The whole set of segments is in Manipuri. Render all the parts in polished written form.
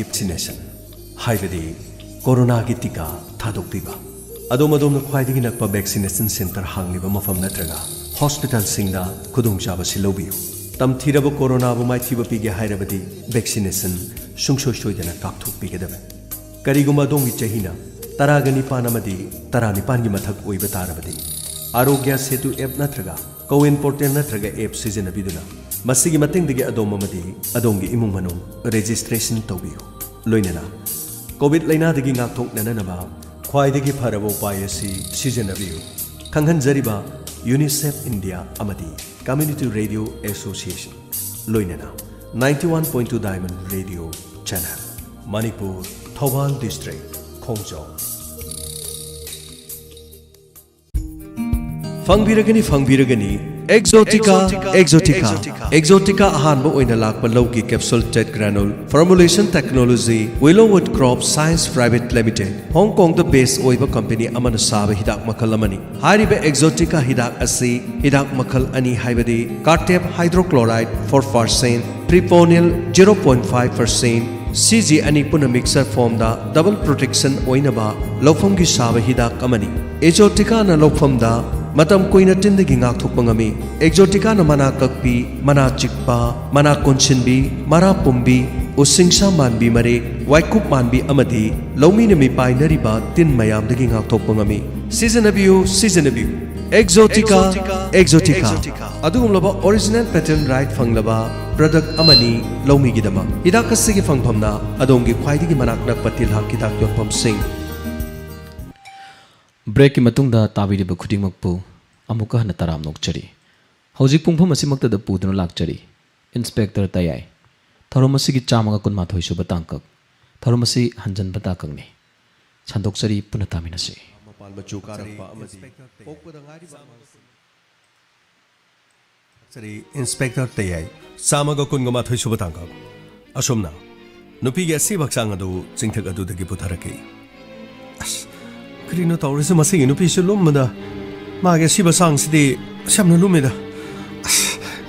vaccination haibadi corona gi tika thadok piba adom khwaidigi nakpa vaccination center hangliba mafam natraga hospital singda khudung chaba silobiu tamthiraba corona bu mai thiba pige hairabadi vaccination sungsoi soidana kakthok pigedaba kariguma dongi chahina taragani panamadi tarani pangi mathak oiba tarabadi arogya setu app natraga coin portal natraga app season biduna masigi matengdigi adom amadi adongi imung manung registration tawbiu loinana covid laina digi ngakthok nananaba khwaidagi pharabo payasi season abiu khanghan jariba UNICEF India amadi Community Radio Association loinana 91.2 Diamond Radio Channel Manipur Thawal District Khongjau Fangbiragani Exotica ahanba oina lakpa lawki capsule tet granule formulation technology Willowwood Crop Science Private Limited Hong Kong the base oiba company amana saba hidak makal amani hariba Exotica hidak asi hidak makal ani haibadi cartep hydrochloride 4% Priponyl 0.5% CG ani puna mixer form da double protection oinaba lawfam gi saba hidak amani Exotica na lawfam da matam koina tindagi ngakthokpa ngami Exotica na mana kakpi mana chikpa mana konsinbi mara pumbi usingsa manbi mare waikup manbi amadi lawmi na mi painariba tin mayamdagi ngakthokpa ngami season abiu Exotica adugumlaba original patent right fanglaba product amani lawmi gidama hidakasigi fangphamna adongi khwaidigi manak nakpatil hakidak yonpam sing Break matungda tabiriba khudingmakpu amuka hana taram nokchari hojik pungpham asimakta puduna lakchari inspector tayai tharomasi gi chamaga kunmathoi suba tangkak tharomasi hanjan bata kakni chandokchari punataminase mapal machu karakpa amadi pokpada ngariba sari inspector tayai samaga kunmathoi suba tangkak asomna nupi gi asi baksang adu chingthak adu dagi putharaki Krino taurisi masigi nupi sulumada mage siba sangsidi samna lumida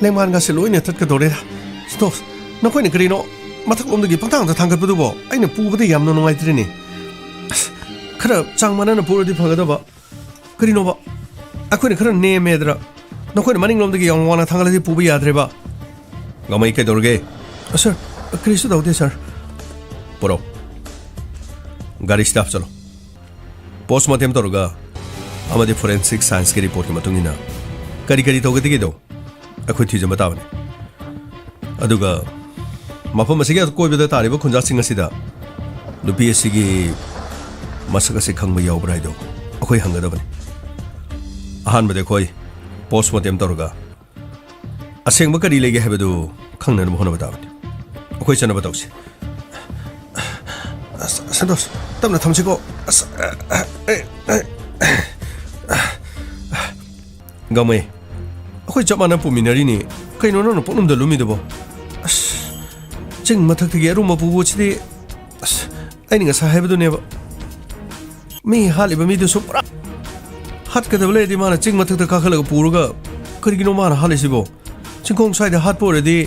lengman ga seloine tatka doreda stop nakoine krino mathak lomdagi pangtang ta thangkat budubo aina pubadi yamna nungaitrini khara changmana na puradi phagadaba krino ba akoine khara nemedra nakoine maning lomdagi yamwana thangaladi puba yadreba gamai ke dorge sir kristo daude sir poro gari staff chalo Postmortem toruga amadi forensic science ke report ki matungina kari togadi do akhoi thije matawne aduga mafam asigi koi beda tariba khunja sing asida nupi asigi masaka se khangba yawbrai do akhoi hangada bani ahan bade khoi postmortem toruga asengba kari lege habedu khangna no hona batawne akhoi chana batawsi Santos tamna thamsiko gamai akhoi chamana puminari ni kaino no ponum da lumi debo ching mathak thigi aru ma pubu chidi aini nga sahib du ne mi hali ba mi du supra hat ka dable di mana ching mathak ta ka khala puruga karigino mana hali sibo chingkong sai da hat pore di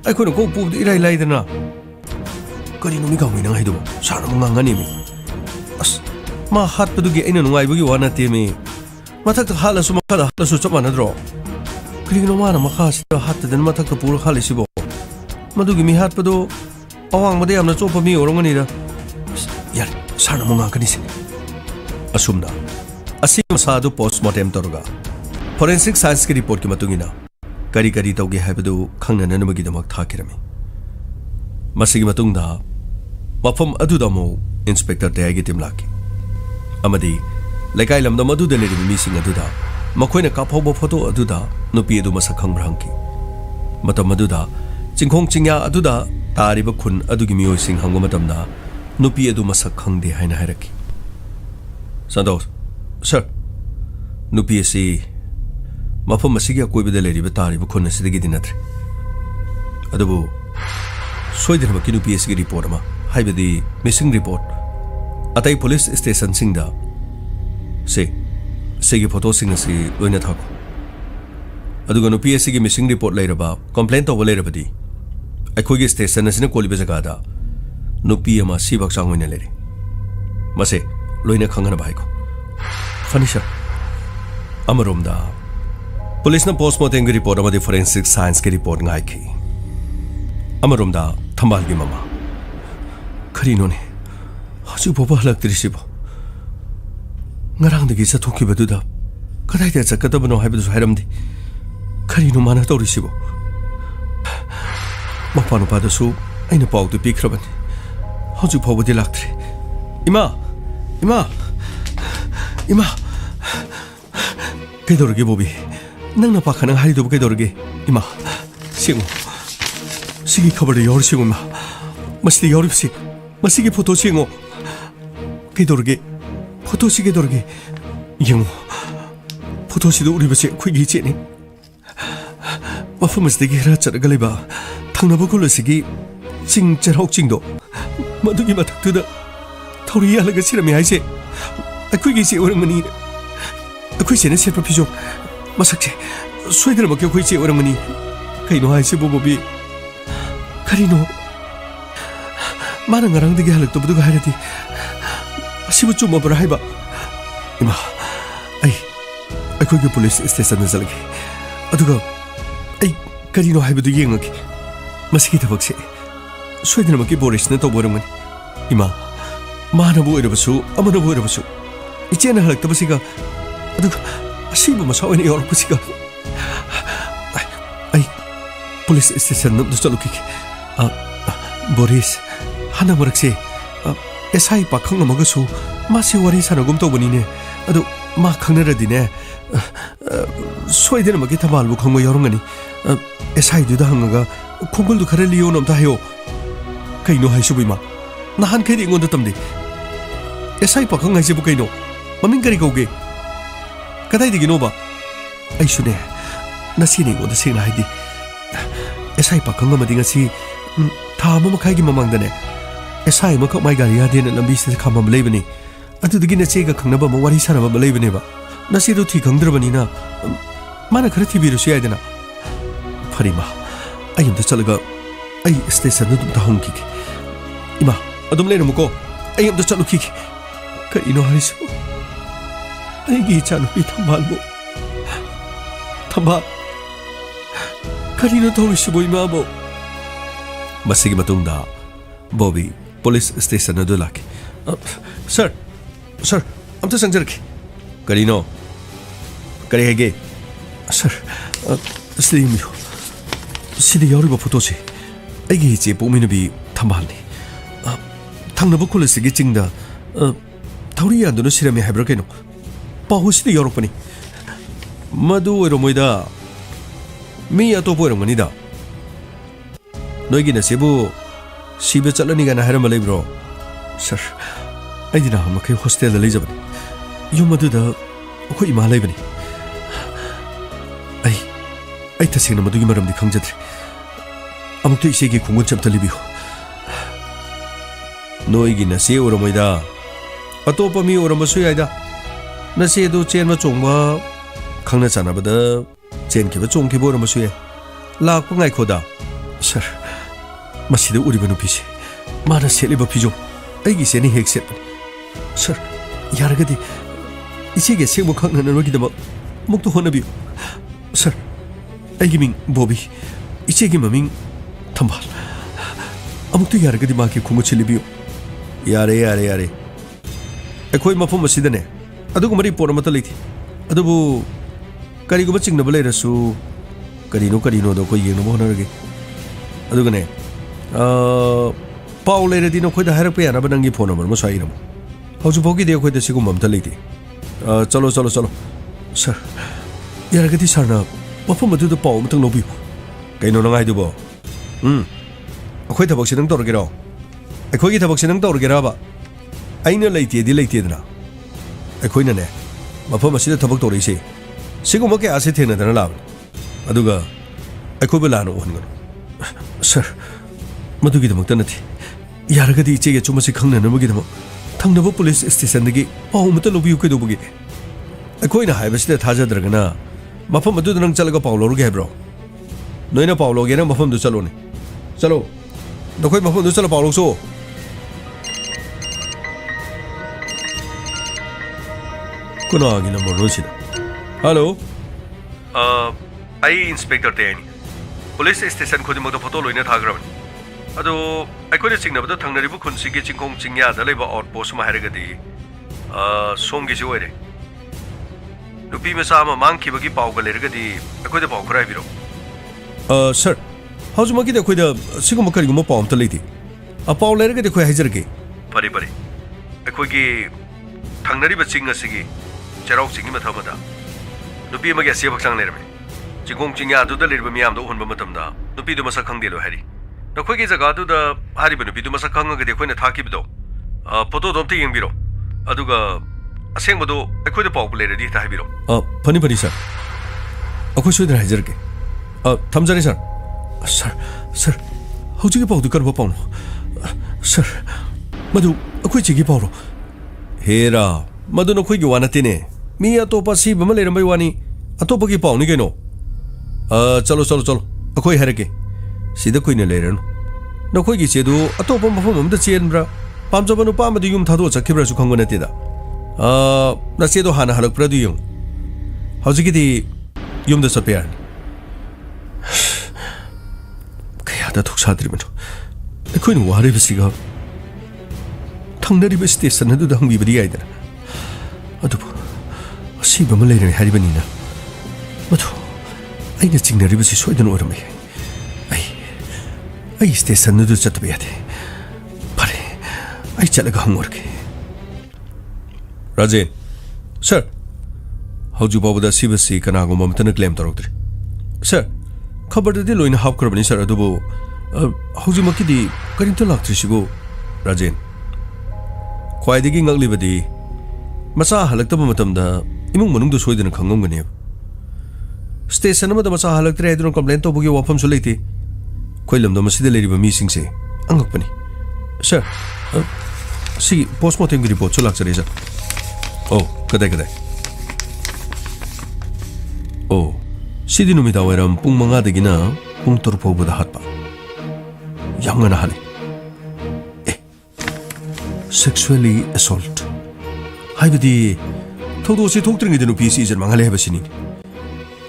ai khoi no ko pu di lai dana karino mi gamai nang haidu sar mo ngani mi ma hat padugi aina nungai bugi wana temi mathak ta hala su makala hala su chama nadro krigno mana makha sta hat den mathak ta pur khali sibo madugi mi hat padu awang made amna chopa mi orongani da yar sana monga kani se asumna asim sadu postmortem toruga forensic science ki report ki matungina kari tawge habadu khangna nanamagi damak thakirami masigi matungda mafam adudamo inspector tayagi team laki amadi lekai lamda madu de ledi missing aduda makhoina kaphobo photo aduda nupi edu masak khangbrangki matam aduda chingkhong chingya aduda tariba khun adugi miyoi sing hangwa matamda nupi edu masak khangde haina hairaki Santos sir nupi esi mafam asigi akoibe de ledi tariba khun asidagi dinatre adubu soidena ki nupi esi report ma haibadi missing report atai police station singda segi photo singa si loina thako aduga no PSC gi missing report lairaba complaint over lairabadi akhoi gi station asina kolibe jaga da नुपी अमा सिबक चांगोइने लेरे मसे लोइने खंगना बाइको फर्निचर अमरोमदा पुलिस ने पोस्टमार्टम की रिपोर्ट अमदी फोरेंसिक साइंस की रिपोर्ट ngaiki अमरोमदा थंबाल की ममा खरीनोने हजु बोबा हलक्त्रिसिबो ngarangdagi chathokibadudha kadaida chakadabano haibadu hairamdi karino mana torisibo mapanu padasu aina paudu pikrabani hoju phobudi lagtre ima ima ima kedorge bobi nangna pakhana haridu kedorge ima singo sigi khabar yor singo ma masdi yoripsi masigi photo singo kedorge 포토 시계 도르게 영호 포토 시도 우리 버시 퀴기 제니 와프머스 되게 해라처럼 갈래봐 당나보 콜러시기 징절 혹징도 마두기 마탁두다 토리 알라가 시라미 하이세 퀴기 제 오랑머니 퀴세는 세프 피조 마삭제 수이들 먹겨 퀴지 오랑머니 카이노 하이세 보보비 카리노 마랑 가랑 되게 할락도 부두가 하려디 시부 좀 먹으라 해봐 이마 아이 거기 police station 살게 아두가 아이 카리노 하이브도 예응하게 마시기 더벅세 수이들 먹기 보리스는 또 보름은 이마 마나 보이러버수 아무나 보이러버수 이제는 할락더버시가 아두가 시부 마사원이 열어버시가 아이 police station 놈도 썰룩게 보리스 하나 버럭세 SI pakhang amagasu masi wari sanagum tobani adu ma khangnaradi ne soidena magi thamalbu khangma yorongani SI du da hangaga khongul du khara liyo nom ta hayo kaino haisu bima nahan khedi ngon da tamdi SI pakhang haise bu kaino mamin kari kauge kadai digi no ba aisu ne nasi ne ngon da sing haidi SI pakhang amadi ngasi thama makhai gi mamang da ne SI makak mai gari adena lambi se khamam leibani adudagi na chega khangnaba ma wari sanaba ma leibani ba nasi ru thi khangdrabani na mana khara thibiru se aidena farima ayum da chalaga ai station du da hongki ima adum le muko ayum da chaluki ka ino harisu ai gi chanu pi thambal bo thamba karino thorisu bo ima bo masigi matungda Bobby police station adu laki sir amta sangjarki karino kari hege sir slimyo sidi yoriba photo se aigi je pomina bi thambalni thangnabu college gi chingda thori anduna sirami haibra keno pahu sidi yoropani madu oromoida mi atopo oromani da noigi na sebu 시베 짤라니가 나 하라마 레브로 서 아이디나 마케 호스텔 레이저버니 요마드다 코 이마 레이버니 아이 타싱나 마두기 마람디 강자들 아무튼 이세기 공원점 들리비오 노이기 나세 오로모이다 아토파미 오로모수 야이다 나세도 첸마 종마 강나 자나버다 첸키바 종키보 오로모수에 라고 nga이코다 서 마시드 우리 번호 비시 마나 셀리버 비조 아이기 세니 핵셋 서 야르가디 이세게 생목 강나는 거기다 막 목도 혼나비오 서 아이기 밍 보비 이세게 마밍 탐발 아무도 야르가디 마키 공고 칠리비오 야레 아코이 마포 마시드네 아두고 머리 포르 마타 레티 아두부 까리고 마칭 나블레라수 까리노도 코 예노 모나르게 아두고네 पाउ लेरदिनो खोइदा हारप यानाबा नंगी फोन नम्बर म साइरम हजु भोगी दियो खोइदा सिगु ममता लेति चलो सर यारगति सरना मफम मदुद पाउ मतंग लोबियो कैनो नंगाइ दुबो अखोइ थबक सिनंग तोरगेरो अखोइगी थबक सिनंग तोरगेराबा आइना लेतिदना अखोइना ने मफम असिदा थबक तोरइसे सिगु मके आसे थेनदना लाब अदुगा अखोइबा लानो होनगनो सर मधुगिदमक्ता नथि यारगदि इचेगे चुमसि खंगननबगिदम थंगनब पुलिस स्टेशनदगी पाउ मत लोबियु कैदोबगी अखोइना हाइबसिदा थाजद्रगना मफम अदुद नंग चलगा पाउ लोरुगे हाइब्रो नोइना पाउ लोगेना मफम दु चलोने चलो नखोइ मफम दु चलो पाउ लोसो ꯀꯅꯥꯒꯤ ꯅꯝꯕꯔꯅꯣ ꯁꯤꯗ? ꯍꯜꯂꯣ, ꯑꯩ ꯏꯟꯁꯄꯦꯛꯇꯔ ꯇꯦꯅꯤ. ꯄꯨꯂꯤꯁ ꯁ꯭ꯇꯦꯁꯟ ꯈꯨꯗꯤꯡꯃꯛꯇ ꯐꯣꯇꯣ ꯂꯣꯏꯅ ꯊꯥꯈ꯭ꯔꯕꯅꯤ. ꯑꯗꯣ ꯑꯩꯈꯣꯏꯅ ꯆꯤꯡꯅꯕꯗ ꯊꯪꯅꯔꯤꯕ ꯈꯨꯟꯁꯤꯒꯤ ꯆꯤꯡꯈꯣꯡ ꯆꯤꯡꯌꯥꯗ ꯂꯩꯕ ꯑꯥꯎꯠꯄꯣꯁ ꯑꯃ ꯍꯥꯏꯔꯒꯗꯤ ꯁꯣꯝꯒꯤꯁꯤ ꯑꯣꯏꯔꯦ. ꯅꯨꯄꯤ ꯃꯆꯥ ꯑꯃ ꯃꯥꯡꯈꯤꯕꯒꯤ ꯄꯥꯎꯒ ꯂꯩꯔꯒꯗꯤ ꯑꯩꯈꯣꯏꯗ ꯄꯥꯎ ꯈꯔ ꯍꯥꯏꯕꯤꯔꯛꯑꯣ. ꯁꯔ, ꯍꯧꯖꯤꯛꯃꯛꯀꯤꯗꯤ ꯑꯩꯈꯣꯏꯗ ꯁꯤꯒꯨꯝꯕ ꯀꯔꯤꯒꯨꯝꯕ ꯄꯥꯎ ꯑꯝꯇ ꯂꯩꯇꯦ. ꯄꯥꯎ ꯂꯩꯔꯒꯗꯤ ꯑꯩꯈꯣꯏ ꯍꯥꯏꯖꯔꯛꯀꯦ. ꯐꯔꯦ ꯐꯔꯦ. ꯑꯩꯈꯣꯏꯒꯤ ꯊꯪꯅꯔꯤꯕ ꯆꯤꯡ ꯑꯁꯤꯒꯤ ꯆꯩꯔꯥꯎ ꯆꯤꯡꯒꯤ ꯃꯊꯛ ꯑꯃꯗ ꯅꯨꯄꯤ ꯑꯃꯒꯤ ꯑꯁꯤꯕ ꯍꯛꯆꯥꯡ ꯂꯩꯔꯝꯃꯤ. ꯆꯤꯡꯈꯣꯡ ꯆꯤꯡꯌꯥꯗꯨꯗ ꯂꯩꯔꯤꯕ ꯃꯤꯌꯥꯝꯗ ꯎꯍꯟꯕ ꯃꯇꯝꯗ ꯅꯨꯄꯤꯗꯨ ꯃꯁꯛ ꯈꯪꯗꯦ ꯂꯣꯏ ꯍꯥꯏꯔꯤ. ꯅꯈꯣꯏꯒꯤ ꯖꯒꯥꯗꯨꯗ ꯍꯥꯏꯔꯤꯕ ꯅꯨꯄꯤꯗꯨ ꯃꯁꯛ ꯈꯪꯉꯒꯗꯤ ꯑꯩꯈꯣꯏꯅ ꯊꯥꯈꯤꯕꯗꯣ ꯐꯣꯇꯣꯗꯣ ꯑꯝꯇ ꯌꯦꯡꯕꯤꯔꯣ. ꯑꯗꯨꯒ ꯑꯁꯦꯡꯕꯗꯣ ꯑꯩꯈꯣꯏꯗ ꯄꯥꯎ ꯂꯩꯔꯗꯤ ꯍꯦꯛꯇ ꯍꯥꯏꯕꯤꯔꯣ. ꯐꯅꯤ ꯐꯅꯤ ꯁꯔ. ꯑꯩꯈꯣꯏ ꯁꯣꯏꯗꯅ ꯍꯥꯏꯖꯔꯛꯀꯦ. ꯊꯝꯖꯔꯦ ꯁꯔ. ꯁꯔ, ꯍꯧꯖꯤꯛꯀꯤ ꯄꯥꯎꯗꯨ ꯀꯔꯝꯕ ꯄꯥꯎꯅꯣ? ꯁꯔ, ꯃꯗꯨ ꯑꯩꯈꯣꯏ ꯆꯦꯒꯤ ꯄꯥꯎꯔꯣ? ꯍꯦꯔꯥ, ꯃꯗꯨ ꯅꯈꯣꯏꯒꯤ ꯋꯥ ꯅꯠꯇꯦꯅꯦ. ꯃꯤ ꯑꯇꯣꯞꯄ ꯁꯤꯕ ꯑꯃ ꯂꯩꯔꯝꯕꯩ ꯋꯥꯅꯤ. ꯑꯇꯣꯞꯄꯒꯤ ꯄꯥꯎꯅꯤ ꯀꯩꯅꯣ. ꯆꯠꯂꯣ. ꯑꯩꯈꯣꯏ ꯍꯥꯏꯔꯛꯀꯦ. ꯁꯤꯗ ꯀꯨꯏꯅ ꯂꯩꯔꯅꯨ. ꯅꯈꯣꯏꯒꯤ ꯆꯦꯗꯨ ꯑꯇꯣꯞꯄ ꯃꯐꯝ ꯑꯃꯗ ꯆꯦꯟꯕ꯭ꯔꯥ, ꯄꯥꯝꯖꯕ ꯅꯨꯄꯥ ꯑꯃꯗ ꯌꯨꯝ ꯊꯥꯗꯣꯛꯑ ꯆꯠꯈꯤꯕ꯭ꯔꯥꯁꯨ ꯈꯪꯕ ꯅꯠꯇꯦꯗ. ꯅꯆꯦꯗꯣ ꯍꯥꯟꯅ ꯍꯜꯂꯛꯄ꯭ꯔꯥ ꯑꯗꯨ ꯌꯦꯡꯉꯨ. ꯍꯧꯖꯤꯛꯀꯤꯗꯤ ꯌꯨꯝꯗ ꯆꯠꯄ ꯌꯥꯔꯅꯤ. ꯀꯌꯥꯗ ꯊꯧꯁꯥꯗ꯭ꯔꯤꯕꯅꯣ. ꯑꯩꯈꯣꯏꯅ ꯋꯥꯔꯤꯕꯁꯤꯒ ꯊꯪꯅꯔꯤꯕ ꯁ꯭ꯇꯦꯁꯟ ꯑꯗꯨꯗ ꯍꯪꯕꯤꯕꯗꯤ ꯌꯥꯏꯗꯅ. ꯑꯗꯨꯕꯨ ꯑꯁꯤꯕ ꯑꯃ ꯂꯩꯔꯦ ꯍꯥꯏꯔꯤꯕꯅꯤꯅ ꯃꯗꯨ ꯑꯩꯅ ꯆꯤꯡꯅꯔꯤꯕꯁꯤ ꯁꯣꯏꯗꯅ ꯑꯣꯏꯔꯝꯕ ꯌꯥꯏ. ꯑꯩ ꯁ꯭ꯇꯦꯁꯟ ꯑꯗꯨ ꯆꯠꯇꯕ ꯌꯥꯗꯦ. ꯐꯔꯦ, ꯑꯩ ꯆꯠꯂꯒ ꯍꯪꯉꯨꯔꯒꯦ. ꯔꯥꯖꯦꯟ, ꯁꯔ, ꯍꯧꯖꯤꯛ ꯐꯥꯎꯕꯗ ꯑꯁꯤꯕꯁꯤ ꯀꯅꯥꯒꯨꯝꯕ ꯑꯃꯠꯇꯅ ꯀ꯭ꯂꯦꯝ ꯇꯧꯔꯛꯇ꯭ꯔꯤ. ꯁꯔ, ꯈꯕꯔꯗꯗꯤ ꯂꯣꯏꯅ ꯍꯥꯞꯈ꯭ꯔꯕꯅꯤ ꯁꯔ. ꯑꯗꯨꯕꯨ ꯍꯧꯖꯤꯛꯃꯛꯀꯤꯗꯤ ꯀꯔꯤꯝꯇ ꯂꯥꯛꯇ꯭ꯔꯤꯁꯤꯕꯨ. ꯔꯥꯖꯦꯟ, ꯈ꯭ꯋꯥꯏꯗꯒꯤ ꯉꯛꯂꯤꯕꯗꯤ ꯃꯆꯥ ꯍꯜꯂꯛꯇꯕ ꯃꯇꯝꯗ ꯏꯃꯨꯡ ꯃꯅꯨꯡꯗ ꯁꯣꯏꯗꯅ ꯈꯪꯉꯝꯒꯅꯦꯕ. ꯁ꯭ꯇꯦꯁꯟ ꯑꯃꯗ ꯃꯆꯥ ꯍꯜꯂꯛꯇ꯭ꯔꯦ ꯍꯥꯏꯗꯨꯅ ꯀꯝꯄ꯭ꯂꯦꯟ ꯇꯧꯕꯒꯤ ꯋꯥꯐꯝꯁꯨ ꯂꯩꯇꯦ. ꯑꯩꯈꯣꯏ ꯂꯝꯗꯝ ꯑꯁꯤꯗ ꯂꯩꯔꯤꯕ ꯃꯤꯁꯤꯡꯁꯦ ꯑꯉꯛꯄꯅꯤ. ꯁꯔ, ꯁꯤꯒꯤ ꯄꯣꯁꯃꯣꯔꯇꯦꯝꯒꯤ ꯔꯤꯄꯣꯔꯠꯁꯨ ꯂꯥꯛꯆꯔꯦ ꯁꯔ. ꯀꯗꯥꯏ? ꯁꯤꯗꯤ ꯅꯨꯃꯤꯗꯥꯡ ꯋꯥꯏꯔꯝ ꯄꯨꯡ 5ꯗꯒꯤꯅ ꯄꯨꯡ 6 ꯐꯥꯎꯕꯗ ꯍꯥꯠꯄ. ꯌꯥꯝ ꯉꯟꯅ ꯍꯥꯠꯂꯤ. ꯁꯦꯛꯁꯨꯋꯦꯜꯂꯤ ꯑꯦꯁꯣꯜꯠ ꯍꯥꯏꯕꯗꯤ ꯊꯧꯗꯣꯛꯁꯤ ꯊꯣꯛꯇ꯭ꯔꯤꯉꯩꯗ ꯅꯨꯄꯤꯁꯤ ꯏꯖꯠ ꯃꯥꯡꯍꯜꯂꯦ ꯍꯥꯏꯕꯁꯤꯅꯤ.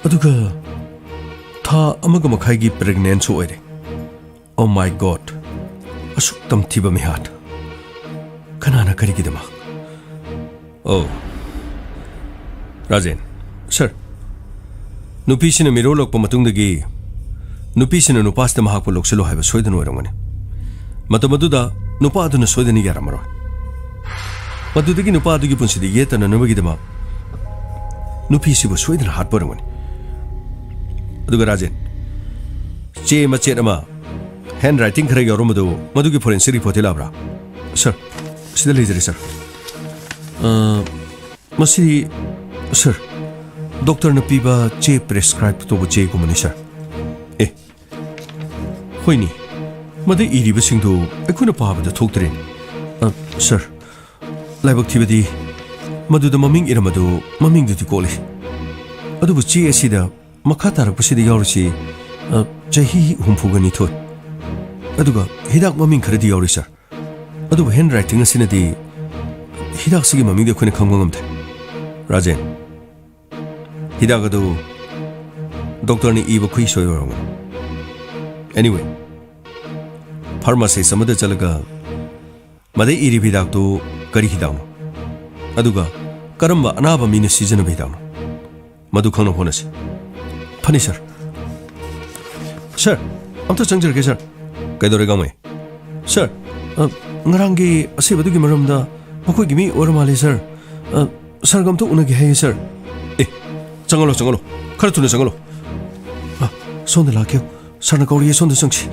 ꯑꯗꯨꯒ ꯊꯥ 1.5ꯒꯤ ꯄ꯭ꯔꯦꯒꯅꯦꯟꯁꯨ ꯑꯣꯏꯔꯦ. ꯑꯣ ꯃꯥꯏ ꯒꯣꯗ, ꯑꯁꯨꯛ ꯇꯝꯊꯤꯕ ꯃꯤꯍꯥꯠ. ꯀꯅꯥꯅ ꯀꯔꯤꯒꯤꯗꯃꯛ? ꯔꯥꯖꯦꯟ, ꯁꯔ, ꯅꯨꯄꯤꯁꯤꯅ ꯃꯤꯔꯣꯜꯂꯛꯄ ꯃꯇꯨꯡꯗꯒꯤ ꯅꯨꯄꯤꯁꯤꯅ ꯅꯨꯄꯥꯁꯤꯗ ꯃꯍꯥꯛꯄꯨ ꯂꯧꯁꯤꯜꯂꯨ ꯍꯥꯏꯕ ꯁꯣꯏꯗꯅ ꯑꯣꯏꯔꯝꯒꯅꯤ. ꯃꯇꯝ ꯑꯗꯨꯗ ꯅꯨꯄꯥ ꯑꯗꯨꯅ ꯁꯣꯏꯗꯅ ꯌꯥꯔꯝꯃꯔꯣꯏ. ꯃꯗꯨꯗꯒꯤ ꯅꯨꯄꯥ ꯑꯗꯨꯒꯤ ꯄꯨꯟꯁꯤꯗ ꯌꯦꯠꯇꯅꯅꯕꯒꯤꯗꯃꯛ ꯅꯨꯄꯤꯁꯤꯕꯨ ꯁꯣꯏꯗꯅ ꯍꯥꯠꯄ ꯑꯣꯏꯔꯝꯒꯅꯤ. ꯑꯗꯨꯒ ꯔꯥꯖꯦꯟ, ꯆꯦ ꯃꯆꯦꯠ ꯑꯃ ꯍꯦꯟ ꯔꯥꯏꯇꯤꯡ ꯈꯔ ꯌꯥꯎꯔꯝꯕꯗꯨ ꯃꯗꯨꯒꯤ ꯐꯣꯔꯦꯟꯁꯤꯛ ꯔꯤꯄꯣꯔꯠꯇꯤ ꯂꯥꯛꯕ꯭ꯔꯥ? ꯁꯔ, ꯁꯤꯗ ꯂꯩꯖꯔꯦ ꯁꯔ. ꯃꯁꯤ ꯁꯔ, ꯗꯣꯛꯇꯔꯅ ꯄꯤꯕ ꯆꯦ ꯄ꯭ꯔꯦꯁꯀ꯭ꯔꯥꯏꯕ ꯇꯧꯕ ꯆꯦꯒꯨꯝꯕꯅꯤ ꯁꯔ. ꯍꯣꯏꯅꯤ, ꯃꯗ ꯏꯔꯤꯕꯁꯤꯡꯗꯨ ꯑꯩꯈꯣꯏꯅ ꯄꯥꯕꯗ ꯊꯣꯛꯇ꯭ꯔꯦꯅꯤ. ꯁꯔ, ꯂꯥꯏꯕꯛ ꯊꯤꯕꯗꯤ ꯃꯗꯨꯗ ꯃꯃꯤꯡ ꯏꯔꯝꯕꯗꯨ ꯃꯃꯤꯡꯗꯨꯗꯤ ꯀꯣꯛꯂꯤ. ꯑꯗꯨꯕꯨ ꯆꯦ ꯑꯁꯤꯗ ꯃꯈꯥ ꯇꯥꯔꯛꯄꯁꯤꯗ ꯌꯥꯎꯔꯤꯁꯤ ꯆꯍꯤ 62. ꯑꯗꯨꯒ ꯍꯤꯗꯥꯛ ꯃꯃꯤꯡ ꯈꯔꯗꯤ ꯌꯥꯎꯔꯤ ꯁꯔ. ꯑꯗꯨꯕꯨ ꯍꯦꯟ ꯔꯥꯏꯇꯤꯡ ꯑꯁꯤꯅꯗꯤ ꯍꯤꯗꯥꯛꯁꯤꯒꯤ ꯃꯃꯤꯡꯗꯤ ꯑꯩꯈꯣꯏꯅ ꯈꯪꯕ ꯉꯝꯗꯦ. ꯔꯥꯖꯦꯟ, ꯍꯤꯗꯥꯛ ꯑꯗꯨ ꯗꯣꯛꯇꯔꯅ ꯏꯕ ꯈꯨꯏꯁꯣꯏ ꯑꯣꯏꯔꯝꯒꯅꯤ. ꯑꯦꯅꯤꯋꯦ, ꯐꯥꯔꯃꯥꯁꯤꯁ ꯑꯃꯗ ꯆꯠꯂꯒ ꯃꯗꯩ ꯏꯔꯤꯕ ꯍꯤꯗꯥꯛꯇꯨ ꯀꯔꯤ ꯍꯤꯗꯥꯛꯅꯣ, ꯑꯗꯨꯒ ꯀꯔꯝꯕ ꯑꯅꯥꯕ ꯃꯤꯅ ꯁꯤꯖꯤꯟꯅꯕ ꯍꯤꯗꯥꯛꯅꯣ, ꯃꯗꯨ ꯈꯪꯅꯕ ꯍꯣꯠꯅꯁꯤ. ꯐꯅꯤ ꯁꯔ. ꯁꯔ, ꯑꯝꯇ ꯆꯪꯖꯔꯒꯦ ꯁꯔ. ꯀꯩꯗꯧꯔꯦ ꯒꯥꯡꯃꯩ? ꯁꯔ, ꯉꯔꯥꯡꯒꯤ ꯑꯁꯤꯕꯗꯨꯒꯤ ꯃꯔꯝꯗ ꯃꯈꯣꯏꯒꯤ ꯃꯤ ꯑꯣꯏꯔ ꯃꯥꯜꯂꯦ ꯁꯔ. ꯁꯔꯒ ꯑꯝꯇ ꯎꯅꯒꯦ ꯍꯥꯏꯌꯦ ꯁꯔ. ꯆꯪꯍꯜꯂꯣ. ꯈꯔ ꯊꯨꯅ ꯆꯪꯍꯜꯂꯣ. ꯁꯣꯝꯗ ꯂꯥꯛꯀꯦ. ꯁꯔꯅ ꯀꯧꯔꯤꯌꯦ, ꯁꯣꯝꯗ ꯆꯪꯁꯤ.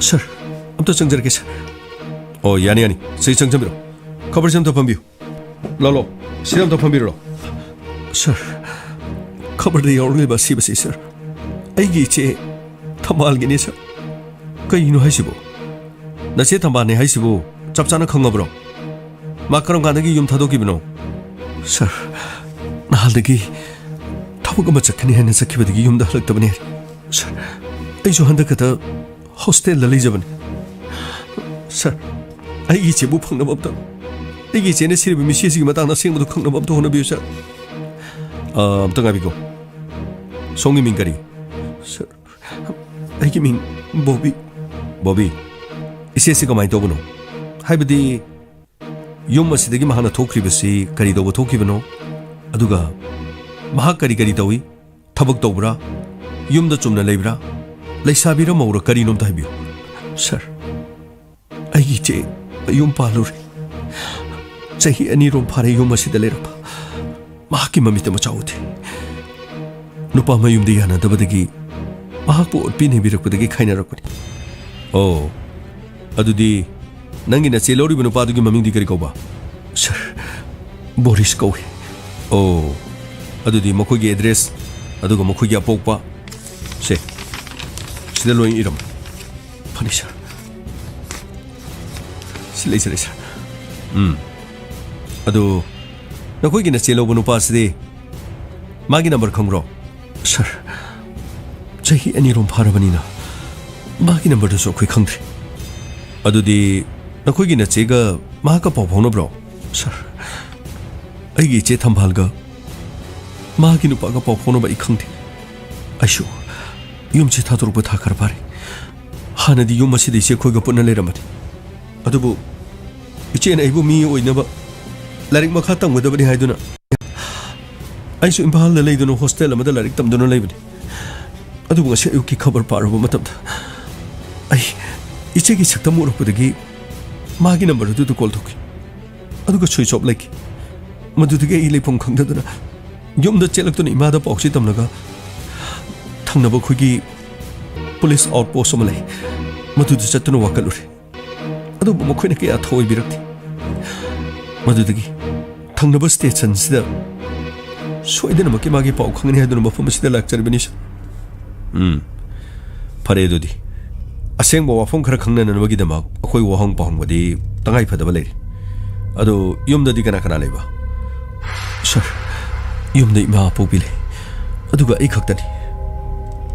ꯁꯔ, ꯑꯝꯇ ꯆꯪꯖꯔꯒꯦ ꯁꯔ. ꯌꯥꯅꯤ. ꯁꯤ ꯆꯪꯖꯟꯕꯤꯔꯣ. ꯈꯕꯔꯁꯤ ꯑꯝꯇ ꯐꯝꯕꯤꯌꯨ. ꯂꯥꯛꯂꯣ, ꯁꯤꯗ ꯑꯝꯇ ꯐꯝꯕꯤꯔꯣ. ꯁꯔ, ꯈꯕꯔꯗ ꯌꯥꯎꯔꯛꯂꯤꯕ ꯑꯁꯤꯕꯁꯤ ꯁꯔ, ꯑꯩꯒꯤ ꯏꯆꯦ ꯊꯝꯕꯥꯜꯒꯤꯅꯤ ꯁꯔ. ꯀꯩꯅꯣ ꯍꯥꯏꯁꯤꯕꯨ? ꯅꯆꯦ ꯊꯝꯕꯥꯜꯅꯤ ꯍꯥꯏꯁꯤꯕꯨ ꯆꯞ ꯆꯥꯅ ꯈꯪꯉꯕ꯭ꯔꯣ? ꯃꯥ ꯀꯔꯝ ꯀꯥꯟꯗꯒꯤ ꯌꯨꯝ ꯊꯥꯗꯣꯛꯈꯤꯕꯅꯣ? ꯁꯔ, ꯅꯍꯥꯟꯗꯒꯤ ꯊꯕꯛ ꯑꯃ ꯆꯠꯀꯅꯤ ꯍꯥꯏꯅ ꯆꯠꯈꯤꯕꯗꯒꯤ ꯌꯨꯝꯗ ꯍꯜꯂꯛꯇꯕꯅꯤ. ꯁꯔ, ꯑꯩꯁꯨ ꯍꯟꯗꯛ ꯈꯛꯇ ꯍꯣꯁꯇꯦꯜꯗ ꯂꯩꯖꯕꯅꯤ. ꯁꯔ, ꯑꯩꯒꯤ ꯏꯆꯦꯕꯨ ꯐꯪꯅꯕ ꯑꯝꯇ, ꯑꯩꯒꯤ ꯏꯆꯦꯅ ꯁꯤꯔꯤꯕ ꯃꯤꯁꯤ ꯑꯁꯤꯒꯤ ꯃꯇꯥꯡꯗ ꯑꯁꯦꯡꯕꯗꯨ ꯈꯪꯅꯕ ꯑꯝꯇ ꯍꯣꯠꯅꯕꯤꯌꯨ ꯁꯔ. ꯑꯝꯇ ꯉꯥꯏꯕꯤꯈꯣ ꯁꯣꯝꯒꯤ ꯃꯤꯡ ꯀꯔꯤ ꯁꯔ ꯑꯩꯒꯤ ꯃꯤꯡ ꯕꯣꯕꯤ ꯕꯣꯕꯤ 이세씨 그만이 떠보노 하이브디 용마시대기 마하나 토크리버시 가리 떠보 토키버노 아두가 마하 가리 떠위 타벅 떠보라 용도 좀나 레이브라 레이사비라 먹으러 가리 놈다 해비오 서 아이기 제 용팔로리 자히 아니롬 파레 용마시대 레라파 마하기 맘이 때문에 짜오데 누파 마용디 하나 더버데기 마하고 옷비네 비럭버데기 카이나럭거리 오 अदुदी नंगी नचे लोरी बनु पादुगी ममिंग दी करी कोबा सर बोरिस कोवे ओ अदुदी मखोगी एड्रेस अदुगा मखोगी अपोकपा से सिदा लोइन इरम फनी सर सिले सर अदु नखोगी नचे लो बनु पासदे मागी नंबर खंगरो सर चही अनि रोम फारबनिना मागी नंबर दसो खोई खंगद्रे अदुदी नखोगी नचेगा माका पाव फाउनब्रो सर अइगी चे थंभालगा मागी नुपागा पाव फाउनबा इ खंगदे आइसु युमचे थातुरबा थाखर पारे हानदि युम मसिदि इसे खोइगा पुनना लेरमदि अदुबु इचेन आइबु मी ओइनबा लारिक मखा तमगदबनि हाइदुना आइसु इम्फाल दा लेइदुना हॉस्टेल अमदा लारिक तमदुना लेबनि अदुबु ngasi ayuki khabar parabo matamda ai इचेगी सक्तम उरपदगी मागी नंबर अदुदु कॉल थोकी अदुगा स्विच ऑफ लाइक मदुदगी इ लेफम खंगदना युमदा चेलक्तुना इमादा पॉक्सी तमनगा थंगनबा खुगी पुलिस आउटपोस्ट अमा लई मदुदु चतुना वाकलुरे अदु मखोइना के अथोइ बिरक्ति मदुदगी थंगनबा स्टेशन सिदा सोइदना मके मागी पाउ खंगनि हादुना मफम सिदा लाक्चरबनि फरे दुदी असेंबो वाफम खरा खंगननबगिदमक अखोइ वहंग पहंगबदि तंगाइ फदबा लेरि अदो युमददि कना कना लेबा सर युमदि इमा पोबिले अदुगा अइ खक्तनि